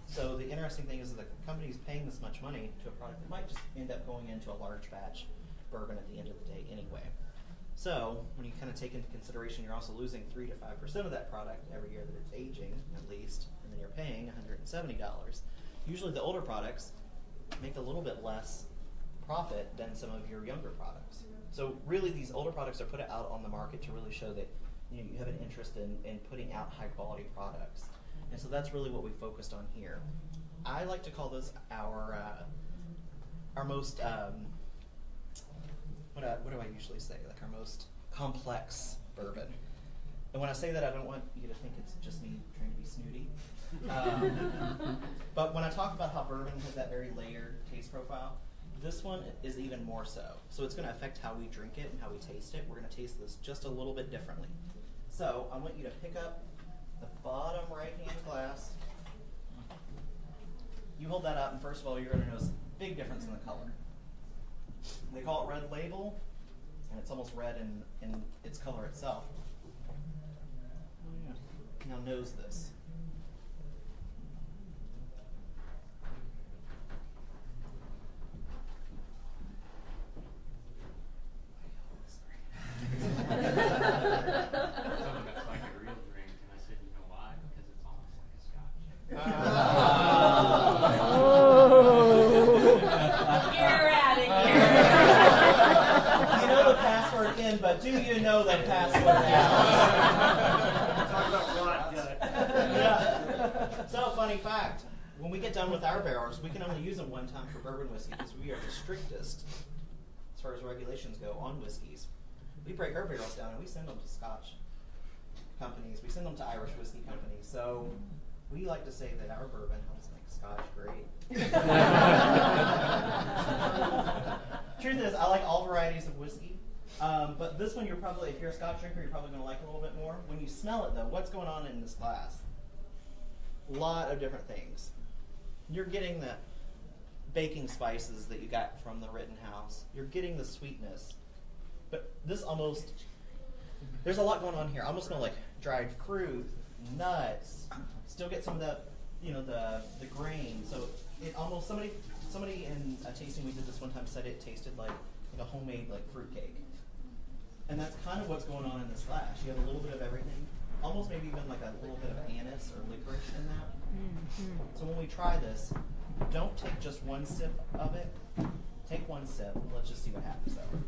So the interesting thing is that the company is paying this much money to a product that might just end up going into a large batch bourbon at the end of the day anyway. So when you kind of take into consideration, you're also losing 3 to 5% of that product every year that it's aging, at least, and then you're paying $170. Usually the older products make a little bit less profit than some of your younger products. So really these older products are put out on the market to really show that you have an interest in putting out high quality products. And so that's really what we focused on here. I like to call those our most, what do I usually say, like our most complex bourbon. And when I say that, I don't want you to think it's just me trying to be snooty. But when I talk about how bourbon has that very layered taste profile, this one is even more so. So it's going to affect how we drink it and how we taste it. We're going to taste this just a little bit differently. So I want you to pick up the bottom right-hand glass. You hold that up, and first of all, you're going to notice a big difference in the color. They call it red label, and it's almost red in its color itself. Now nose this. Someone that's like a real drink, and I said, you know why? Because it's almost like a scotch. You're out of here. You know the password in, but do you know the password out? Talk about rot gut. Yeah. So, funny fact, when we get done with our barrels, we can only use them one time for bourbon whiskey because we are the strictest as far as regulations go on whiskeys. We break our barrels down and we send them to Scotch companies. We send them to Irish whiskey companies. So we like to say that our bourbon helps make Scotch great. Truth is, I like all varieties of whiskey. But this one, if you're a Scotch drinker, you're probably going to like a little bit more. When you smell it, though, what's going on in this glass? A lot of different things. You're getting the baking spices that you got from the Rittenhouse. You're getting the sweetness. But this there's a lot going on here. I almost smell like dried fruit, nuts. Still get some of the, the grain. So it almost, somebody in a tasting we did this one time said it tasted like a homemade fruit cake. And that's kind of what's going on in this glass. You have a little bit of everything. Almost maybe even like a little bit of anise or licorice in that. Mm-hmm. So when we try this, don't take just one sip of it. Take one sip. Let's just see what happens though.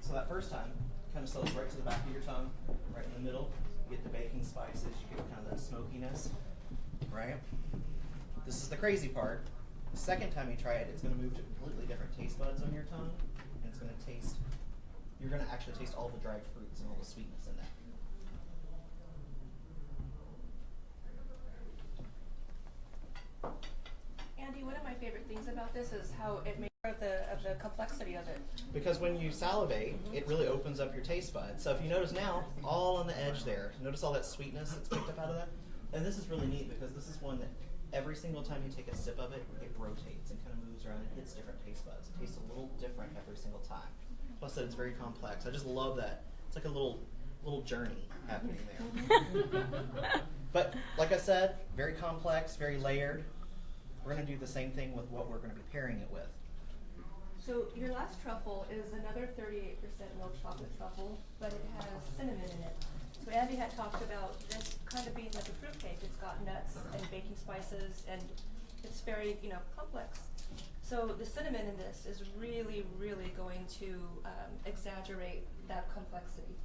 So that first time kind of settles right to the back of your tongue, right in the middle. You get the baking spices, you get kind of that smokiness, right? This is the crazy part. The second time you try it, it's going to move to completely different taste buds on your tongue, and it's going to taste, you're going to actually taste all the dried fruits and all the sweetness in that. Andy, one of my favorite things about this is how it makes of the complexity of it. Because when you salivate, it really opens up your taste buds. So if you notice now, all on the edge there, notice all that sweetness that's picked up out of that? And this is really neat because this is one that every single time you take a sip of it, it rotates and kind of moves around and hits different taste buds. It tastes a little different every single time. Plus that it's very complex. I just love that. It's like a little journey happening there. But like I said, very complex, very layered. We're going to do the same thing with what we're going to be pairing it with. So your last truffle is another 38% milk chocolate truffle, but it has cinnamon in it. So Andy had talked about this kind of being like a fruit cake. It's got nuts and baking spices, and it's very, complex. So the cinnamon in this is really, really going to exaggerate that complexity.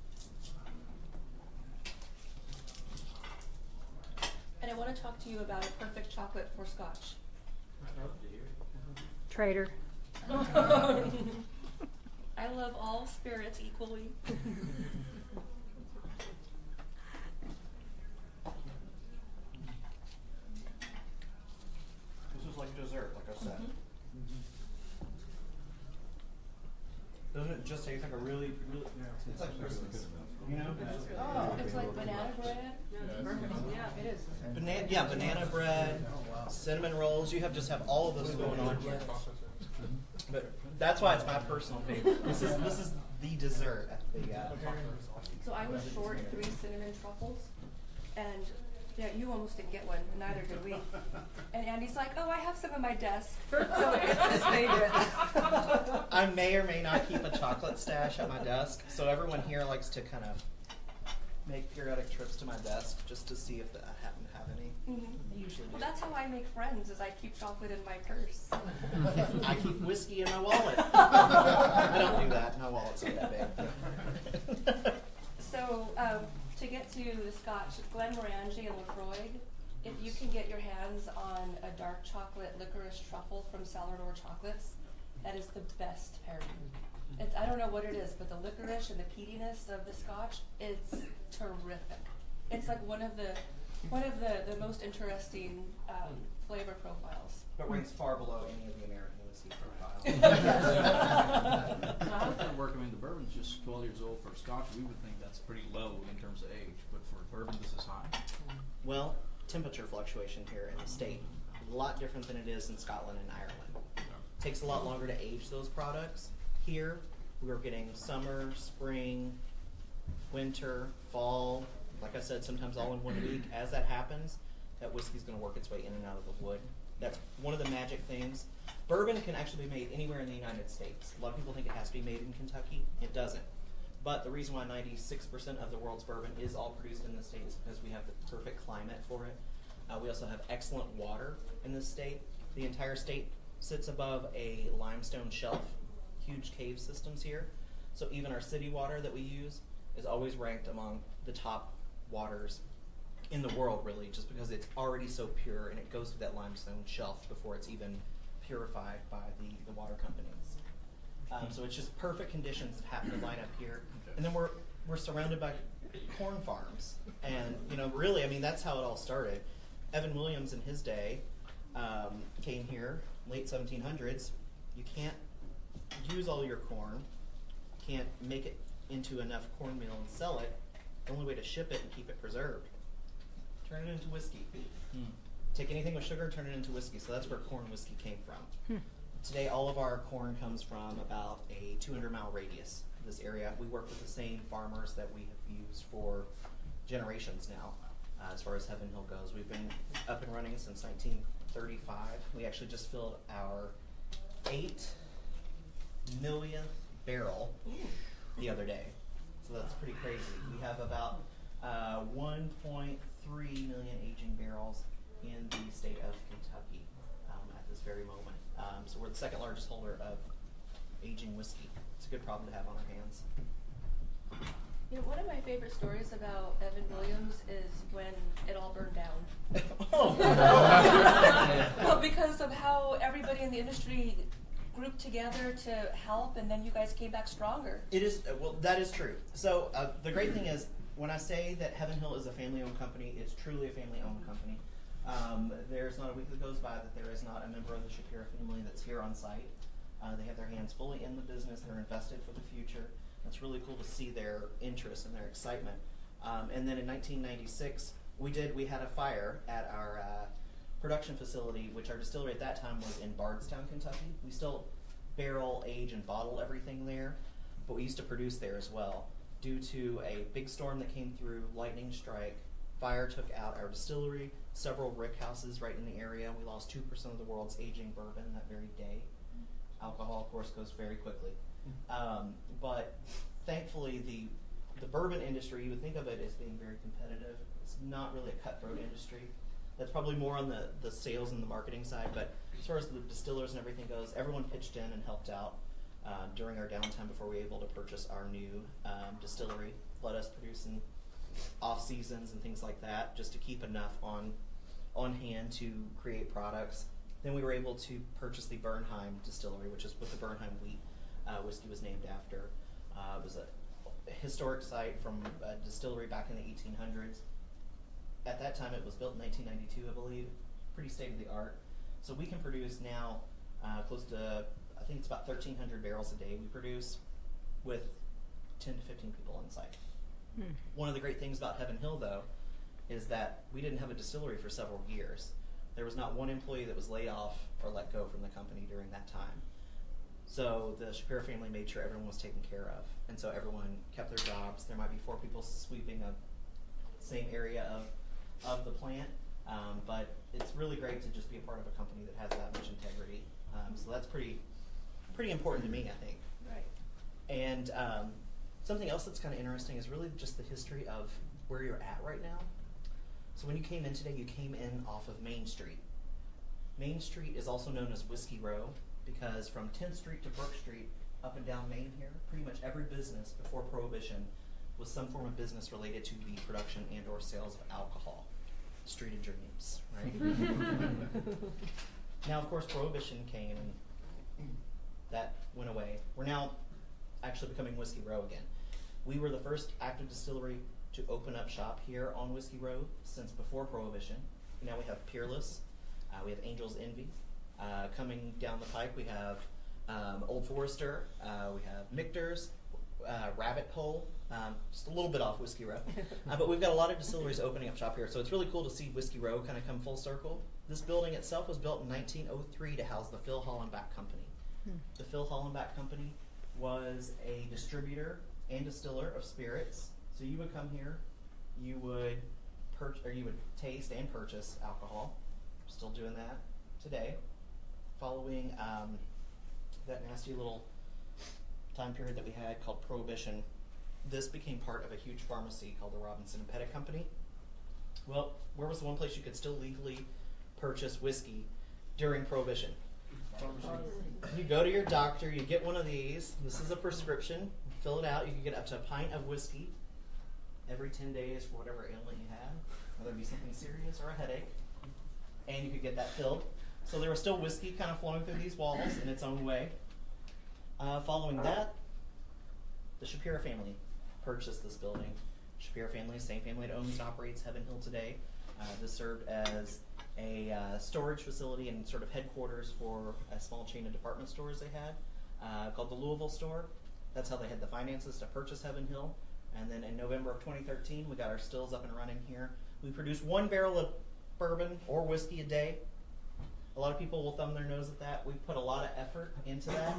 And I want to talk to you about a perfect chocolate for Scotch. Traitor. I love all spirits equally. This is like dessert, like I said. Doesn't it just taste like a really, it's like Christmas, It's like banana bread. Yeah, it is. Banana bread, cinnamon rolls. You just have all of those going on here. But that's why it's my personal favorite. This is the dessert at the So I was short 3 cinnamon truffles, and Yeah, you almost didn't get one, and neither did we. And Andy's like, oh, I have some in my desk. So it's his favorite. I may or may not keep a chocolate stash at my desk, so everyone here likes to kind of make periodic trips to my desk just to see if I happen to have any. Mm-hmm. I usually do. Well, that's how I make friends, is I keep chocolate in my purse. I keep whiskey in my wallet. I don't do that. My wallet's not that big. So, to get to the Scotch, Glenmorangie and Lafroig, if you can get your hands on a dark chocolate licorice truffle from Cellar Chocolates, that is the best pairing. I don't know what it is, but the licorice and the peatiness of the Scotch, it's terrific. It's like one of the most interesting flavor profiles. But ranks far below any of the American whiskey profiles. How does that work? I mean, the bourbon's just 12 years old. For Scotch, we would think that's pretty low in terms of age, but for bourbon, this is high. Well, temperature fluctuation here in the state, a lot different than it is in Scotland and Ireland. Takes a lot longer to age those products. Here, we're getting summer, spring, winter, fall. Like I said, sometimes all in 1 week. As that happens, that whiskey's going to work its way in and out of the wood. That's one of the magic things. Bourbon can actually be made anywhere in the United States. A lot of people think it has to be made in Kentucky. It doesn't. But the reason why 96% of the world's bourbon is all produced in the state is because we have the perfect climate for it. We also have excellent water in this state. The entire state sits above a limestone shelf. Huge cave systems here. So even our city water that we use is always ranked among the top waters in the world, really, just because it's already so pure and it goes through that limestone shelf before it's even purified by the water companies. So it's just perfect conditions that happen to line up here. And then we're surrounded by corn farms. And, you know, really, I mean, that's how it all started. Evan Williams in his day came here, late 1700s. You can't use all your corn, can't make it into enough cornmeal and sell it. The only way to ship it and keep it preserved, turn it into whiskey. Take anything with sugar, turn it into whiskey. So that's where corn whiskey came from. Today, all of our corn comes from about a 200-mile radius of this area. We work with the same farmers that we have used for generations now, as far as Heaven Hill goes. We've been up and running since 1935. We actually just filled our 8 millionth barrel the other day. So that's pretty crazy. We have about 1.3 million aging barrels in the state of Kentucky at this very moment. So we're the second largest holder of aging whiskey. It's a good problem to have on our hands. You know, one of my favorite stories about Evan Williams is when it all burned down. Well, because of how everybody in the industry grouped together to help, and then you guys came back stronger. It is, well, that is true. So the great thing is, when I say that Heaven Hill is a family-owned company, it's truly a family-owned company. There's not a week that goes by that there is not a member of the Shapiro family that's here on site. They have their hands fully in the business. They're invested for the future. It's really cool to see their interest and their excitement. And then in 1996, we had a fire at our production facility, which our distillery at that time was in Bardstown, Kentucky. We still barrel, age, and bottle everything there, but we used to produce there as well. Due to a big storm that came through, lightning strike, fire took out our distillery, several rick houses right in the area. We lost 2% of the world's aging bourbon that very day. Alcohol, of course, goes very quickly. But thankfully, the bourbon industry, you would think of it as being very competitive. It's not really a cutthroat industry. That's probably more on the sales and the marketing side, but as far as the distillers and everything goes, everyone pitched in and helped out during our downtime before we were able to purchase our new distillery, let us produce in off seasons and things like that, just to keep enough on hand to create products. Then we were able to purchase the Bernheim distillery, which is what the Bernheim wheat whiskey was named after. It was a historic site from a distillery back in the 1800s. At that time, it was built in 1992, I believe. Pretty state of the art. So we can produce now close to, I think it's about 1,300 barrels a day we produce with 10 to 15 people on site. One of the great things about Heaven Hill, though, is that we didn't have a distillery for several years. There was not one employee that was laid off or let go from the company during that time. So the Shapiro family made sure everyone was taken care of. And so everyone kept their jobs. There might be 4 people sweeping a same area of of the plant, but it's really great to just be a part of a company that has that much integrity. So that's pretty important to me, I think. Right. And something else that's kind of interesting is really just the history of where you're at right now. So when you came in today, you came in off of Main Street. Main Street is also known as Whiskey Row because from 10th Street to Brook Street, up and down Main here, pretty much every business before Prohibition was some form of business related to the production and or sales of alcohol. Street of dreams, right? Now, of course, Prohibition came and that went away. We're now actually becoming Whiskey Row again. We were the first active distillery to open up shop here on Whiskey Row since before Prohibition. Now we have Peerless, we have Angel's Envy. Coming down the pike, we have Old Forester, we have Michter's, Rabbit Hole, just a little bit off Whiskey Row. But we've got a lot of distilleries opening up shop here, so it's really cool to see Whiskey Row kind of come full circle. This building itself was built in 1903 to house the Phil Hollenbach Company. The Phil Hollenbach Company was a distributor and distiller of spirits. So you would come here, you would taste and purchase alcohol. Still doing that today. Following that nasty little time period that we had called Prohibition, this became part of a huge pharmacy called the Robinson and Pettit Company. Well, where was the one place you could still legally purchase whiskey during Prohibition? You go to your doctor, you get one of these. This is a prescription. You fill it out. You can get up to a pint of whiskey every 10 days for whatever ailment you have, whether it be something serious or a headache, and you could get that filled. So there was still whiskey kind of flowing through these walls in its own way. Following that, the Shapiro family purchased this building. Shapiro family is the same family that owns and operates Heaven Hill today. This served as a storage facility and sort of headquarters for a small chain of department stores they had called the Louisville store. That's how they had the finances to purchase Heaven Hill. And then in November of 2013, we got our stills up and running here. We produce 1 barrel of bourbon or whiskey a day. A lot of people will thumb their nose at that. We put a lot of effort into that.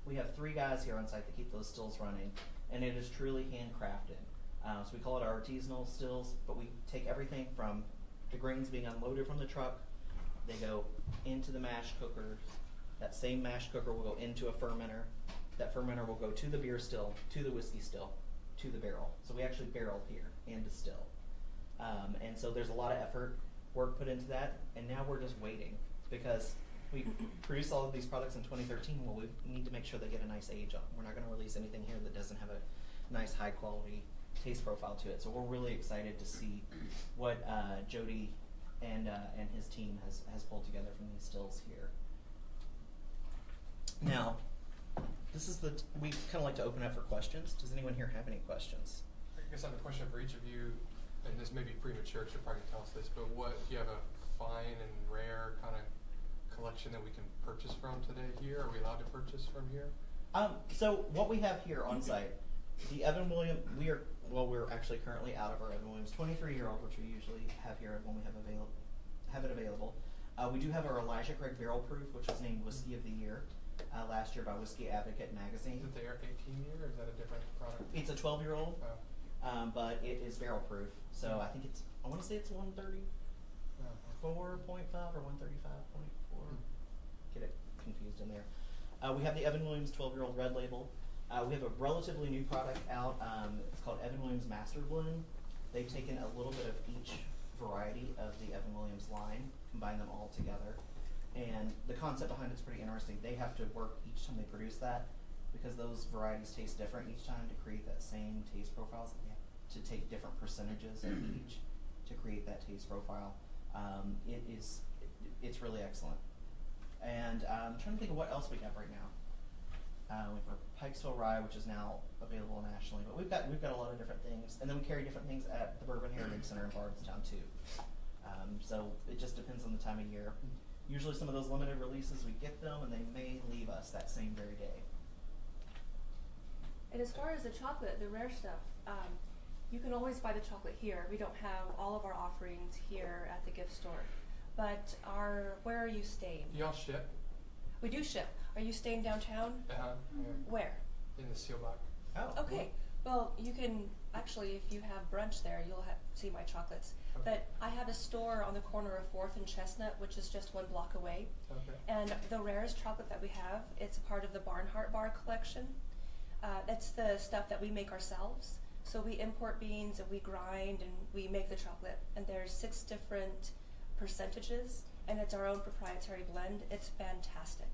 We have 3 guys here on site that keep those stills running, and it is truly handcrafted. So we call it our artisanal stills, but we take everything from the grains being unloaded from the truck. They go into the mash cooker. That same mash cooker will go into a fermenter. That fermenter will go to the beer still, to the whiskey still, to the barrel. So we actually barrel here and distill. And so there's a lot of effort, work put into that, and now we're just waiting because we produced all of these products in 2013. Well, we need to make sure they get a nice age on them. We're not going to release anything here that doesn't have a nice, high-quality taste profile to it. So we're really excited to see what Jody and his team has pulled together from these stills here. Now, this is we kind of like to open up for questions. Does anyone here have any questions? I guess I have a question for each of you, and this may be premature, you should probably tell us this, but do you have a fine and rare kind of collection that we can purchase from today here? Are we allowed to purchase from here? So what we have here on site, the Evan Williams, we're actually currently out of our Evan Williams 23-year-old, which we usually have here when we have it available. We do have our Elijah Craig Barrel Proof, which was named Whiskey of the Year last year by Whiskey Advocate magazine. Is it the 18-year, or is that a different product? It's a 12-year-old, but it is barrel proof. So I think I want to say it's 134.5 or 135.4. Get it confused in there. We have the Evan Williams 12-year-old red label. We have a relatively new product out. It's called Evan Williams Master Blend. They've taken a little bit of each variety of the Evan Williams line, combined them all together. And the concept behind it's pretty interesting. They have to work each time they produce that because those varieties taste different each time to create that same taste profile. So they have to take different percentages of each to create that taste profile. It's really excellent. And I'm trying to think of what else we have right now. We have our Pikesville Rye, which is now available nationally, but we've got a lot of different things, and then we carry different things at the Bourbon Heritage Center in Bardstown too. So it just depends on the time of year. Usually, some of those limited releases, we get them, and they may leave us that same very day. And as far as the chocolate, the rare stuff, you can always buy the chocolate here. We don't have all of our offerings here at the gift store, but where are you staying? Do y'all ship? We do ship. Are you staying downtown? Yeah. Where? In the Sealbach. Oh. Okay. Well, you can Actually, if you have brunch there, you'll see my chocolates. Okay. But I have a store on the corner of 4th and Chestnut, which is just 1 block away. Okay. And the rarest chocolate that we have, it's a part of the Barnhart Bar collection. That's the stuff that we make ourselves. So we import beans and we grind and we make the chocolate. And there's 6 different percentages, and it's our own proprietary blend. It's fantastic.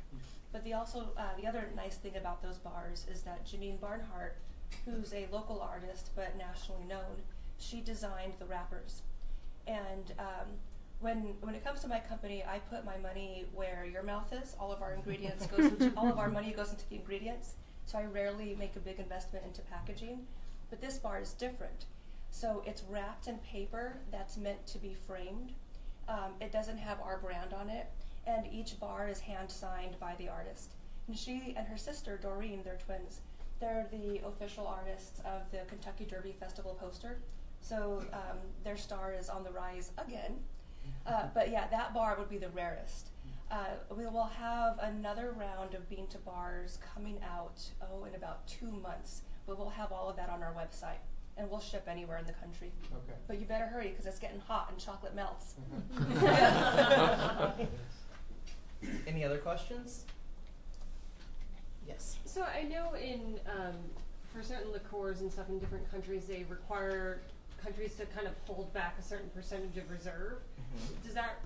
But the other nice thing about those bars is that Janine Barnhart, who's a local artist but nationally known, she designed the wrappers. And when it comes to my company, I put my money where your mouth is. All of our ingredients all of our money goes into the ingredients. So I rarely make a big investment into packaging. But this bar is different. So it's wrapped in paper that's meant to be framed. It doesn't have our brand on it, and each bar is hand signed by the artist. And she and her sister, Doreen, they're twins. They're the official artists of the Kentucky Derby Festival poster. So their star is on the rise again. But yeah, that bar would be the rarest. We will have another round of Bean to Bars coming out, in about 2 months. But we'll have all of that on our website, and we'll ship anywhere in the country. Okay. But you better hurry, because it's getting hot and chocolate melts. Any other questions? Yes. So I know for certain liqueurs and stuff in different countries, they require countries to kind of hold back a certain percentage of reserve. Mm-hmm. Does that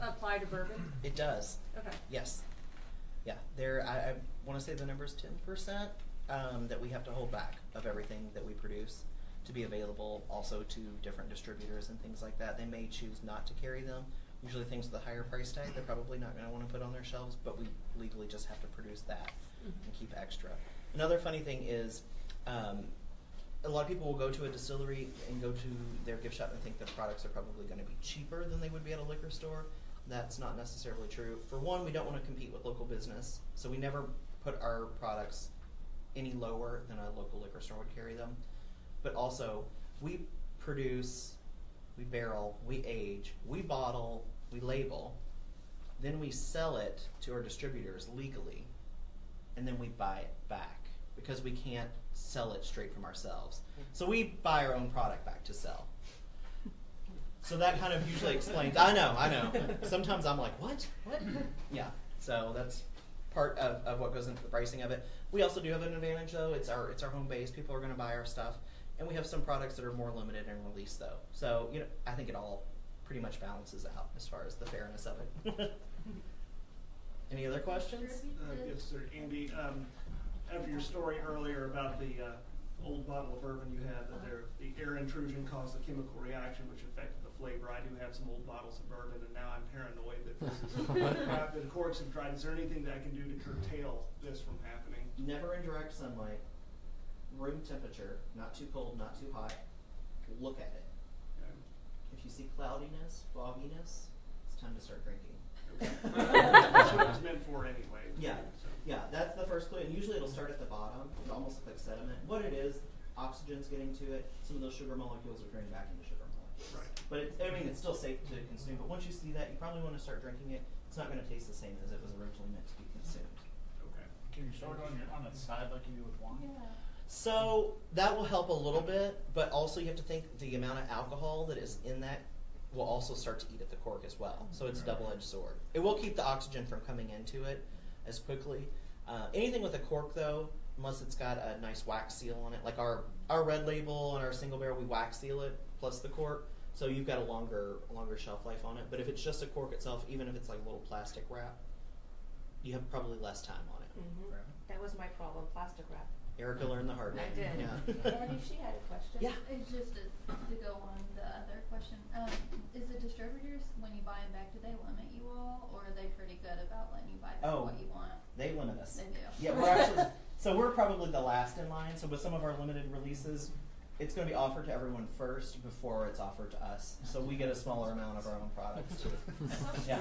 apply to bourbon? It does. Okay. Yes. Yeah. I want to say the number is 10% that we have to hold back of everything that we produce to be available also to different distributors and things like that. They may choose not to carry them. Usually things with a higher price tag, they're probably not going to want to put on their shelves, but we legally just have to produce that and keep extra. Another funny thing is a lot of people will go to a distillery and go to their gift shop and think that products are probably going to be cheaper than they would be at a liquor store. That's not necessarily true. For one, we don't want to compete with local business, so we never put our products any lower than a local liquor store would carry them. But also, we produce, we barrel, we age, we bottle, we label, then we sell it to our distributors legally, and then we buy it back because we can't sell it straight from ourselves. So we buy our own product back to sell. So that kind of usually explains. I know. Sometimes I'm like, what? Yeah. So that's part of what goes into the pricing of it. We also do have an advantage though. It's our home base. People are going to buy our stuff, and we have some products that are more limited in release though. So I think it all pretty much balances out as far as the fairness of it. Any other questions? Yes, sir. Andy, after your story earlier about the old bottle of bourbon you had, that the air intrusion caused a chemical reaction which affected the flavor. I do have some old bottles of bourbon, and now I'm paranoid that this is crap that the corks have dried. Is there anything that I can do to curtail this from happening? Never in direct sunlight. Room temperature, not too cold, not too hot. Look at it. Okay. If you see cloudiness, fogginess, it's time to start drinking. That's what it's meant for anyway. Yeah. Yeah, that's the first clue, and usually it'll start at the bottom. It'll almost look like sediment. What it is, oxygen's getting to it. Some of those sugar molecules are turning back into sugar molecules. Right. But it's still safe to consume. But once you see that, you probably want to start drinking it. It's not going to taste the same as it was originally meant to be consumed. Okay. Can you start on the side like you do with wine? Yeah. So that will help a little bit, but also you have to think the amount of alcohol that is in that will also start to eat at the cork as well. So it's a double-edged sword. It will keep the oxygen from coming into it as quickly. Anything with a cork, though, unless it's got a nice wax seal on it, like our red label and our single barrel, we wax seal it plus the cork, so you've got a longer shelf life on it. But if it's just a cork itself, even if it's like a little plastic wrap, you have probably less time on it. Mm-hmm. That was my problem, plastic wrap. Erika learned the hard way. I did. Yeah. Andy, she had a question. Yeah. It's just to go on the other question. Is the distributors, when you buy them back, do they limit you all, or are they pretty good about letting you buy back what you want? They limit us. They do. Yeah, we're actually we're probably the last in line. So with some of our limited releases, it's going to be offered to everyone first before it's offered to us. So we get a smaller amount of our own products too. Yeah,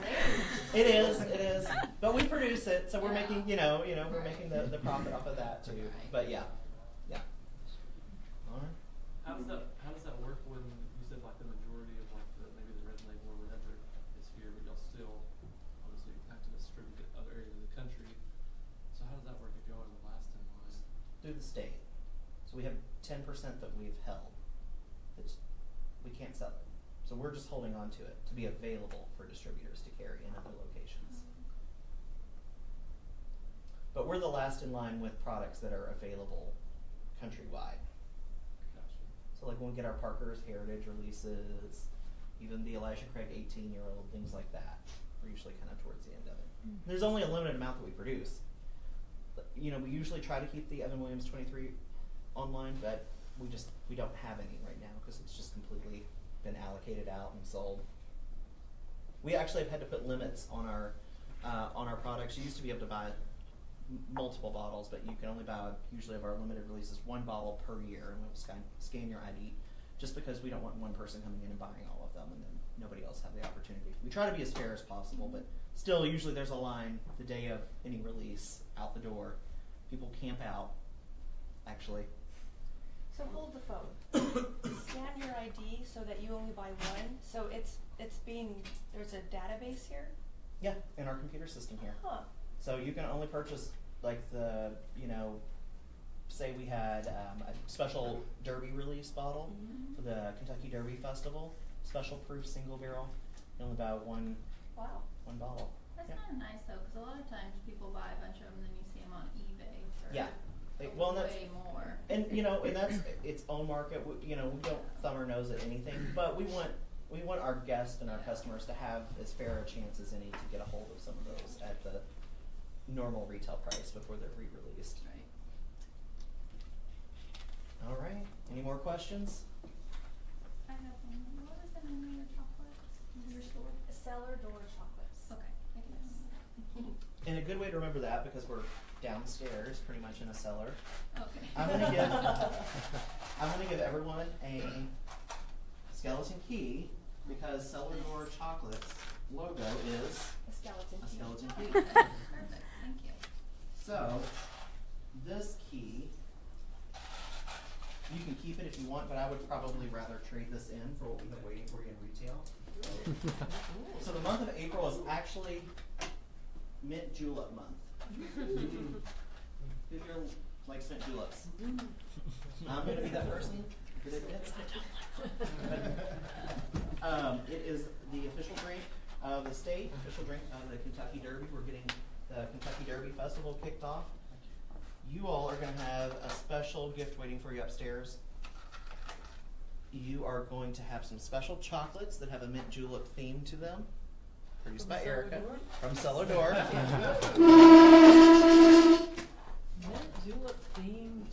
it is. But we produce it, so we're making we're making the profit off of that too. But yeah. All right. How does that work when you said like the majority of like maybe the red label or whatever is here, but y'all still obviously have to distribute it other areas of the country. So how does that work if y'all are the last in line? Through the state. So we have 10% that we've held. We can't sell it. So we're just holding on to it to be available for distributors to carry in other locations. But we're the last in line with products that are available countrywide. So like when we get our Parker's Heritage releases, even the Elijah Craig 18-year-old, things like that, we're usually kind of towards the end of it. There's only a limited amount that we produce. But, we usually try to keep the Evan Williams 23 online, but we don't have any right now because it's just completely been allocated out and sold. We actually have had to put limits on our products. You used to be able to buy multiple bottles, but you can only buy, usually of our limited releases, 1 bottle per year, and we'll scan your ID, just because we don't want one person coming in and buying all of them and then nobody else have the opportunity. We try to be as fair as possible, but still, usually there's a line the day of any release out the door. People camp out, actually. So hold the phone. Scan your ID so that you only buy one. So there's a database here? Yeah, in our computer system here. Huh. So you can only purchase like say we had a special Derby release bottle for the Kentucky Derby Festival, special proof single barrel. You only buy one bottle. That's kind of nice though, because a lot of times people buy a bunch of them and then you see them on eBay for way more. And and that's its own market. We don't thumb our nose at anything, but we want our guests and our customers to have as fair a chance as any to get a hold of some of those at the normal retail price before they're re-released. Right. All right. Any more questions? I have one. What was the name of your chocolates? Your store? Cellar door chocolates. Okay. And a good way to remember that, because we're downstairs, pretty much in a cellar. Okay. I'm gonna give everyone a skeleton key, because Cellar Door Chocolate's logo is a skeleton key. Perfect. Thank you. So this key, you can keep it if you want, but I would probably rather trade this in for what we have waiting for you in retail. So the month of April is actually mint julep month. Who here likes mint juleps? I'm going to be that person that admits it is the official drink of the state, official drink of the Kentucky Derby. We're getting the Kentucky Derby Festival kicked off. You all are going to have a special gift waiting for you upstairs. You are going to have some special chocolates that have a mint julep theme to them, produced by Erika from Cellar Door. Mint julep themed.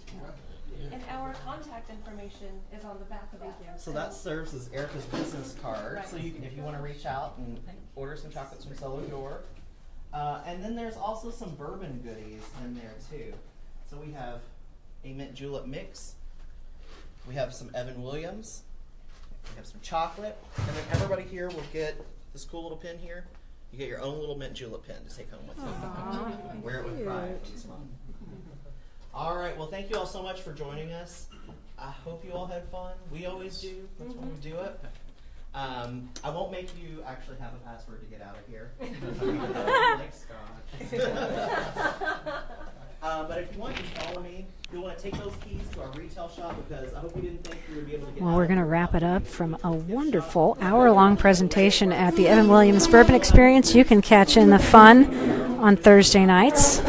And our contact information is on the back of it. So that serves as Erika's business card. So you can, if you want to reach out and order some chocolates from Cellar Door. And then there's also some bourbon goodies in there too. So we have a mint julep mix. We have some Evan Williams. We have some chocolate. And then everybody here will get this cool little pin here. You get your own little mint julep pin to take home with you. Wear it with pride. All right. Well, thank you all so much for joining us. I hope you all had fun. We always do. That's when we do it. I won't make you actually have a password to get out of here. Like Scotch. But if you want, just follow me. You'll want to take those keys to our retail shop, because I hope you didn't think you would be able to get out. Well, we're going to wrap it up from a wonderful hour-long presentation at the Evan Williams Bourbon Experience. You can catch in the fun on Thursday nights.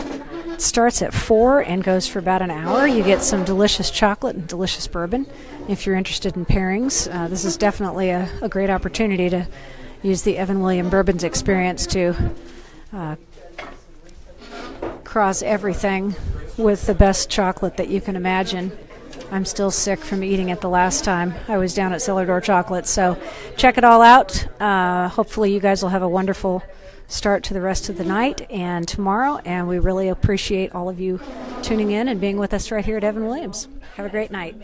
It starts at 4 and goes for about an hour. You get some delicious chocolate and delicious bourbon. If you're interested in pairings, this is definitely a great opportunity to use the Evan Williams Bourbon Experience to cross everything with the best chocolate that you can imagine. I'm still sick from eating it the last time I was down at Cellar Door Chocolate. So check it all out. Hopefully you guys will have a wonderful start to the rest of the night and tomorrow. And we really appreciate all of you tuning in and being with us right here at Evan Williams. Have a great night.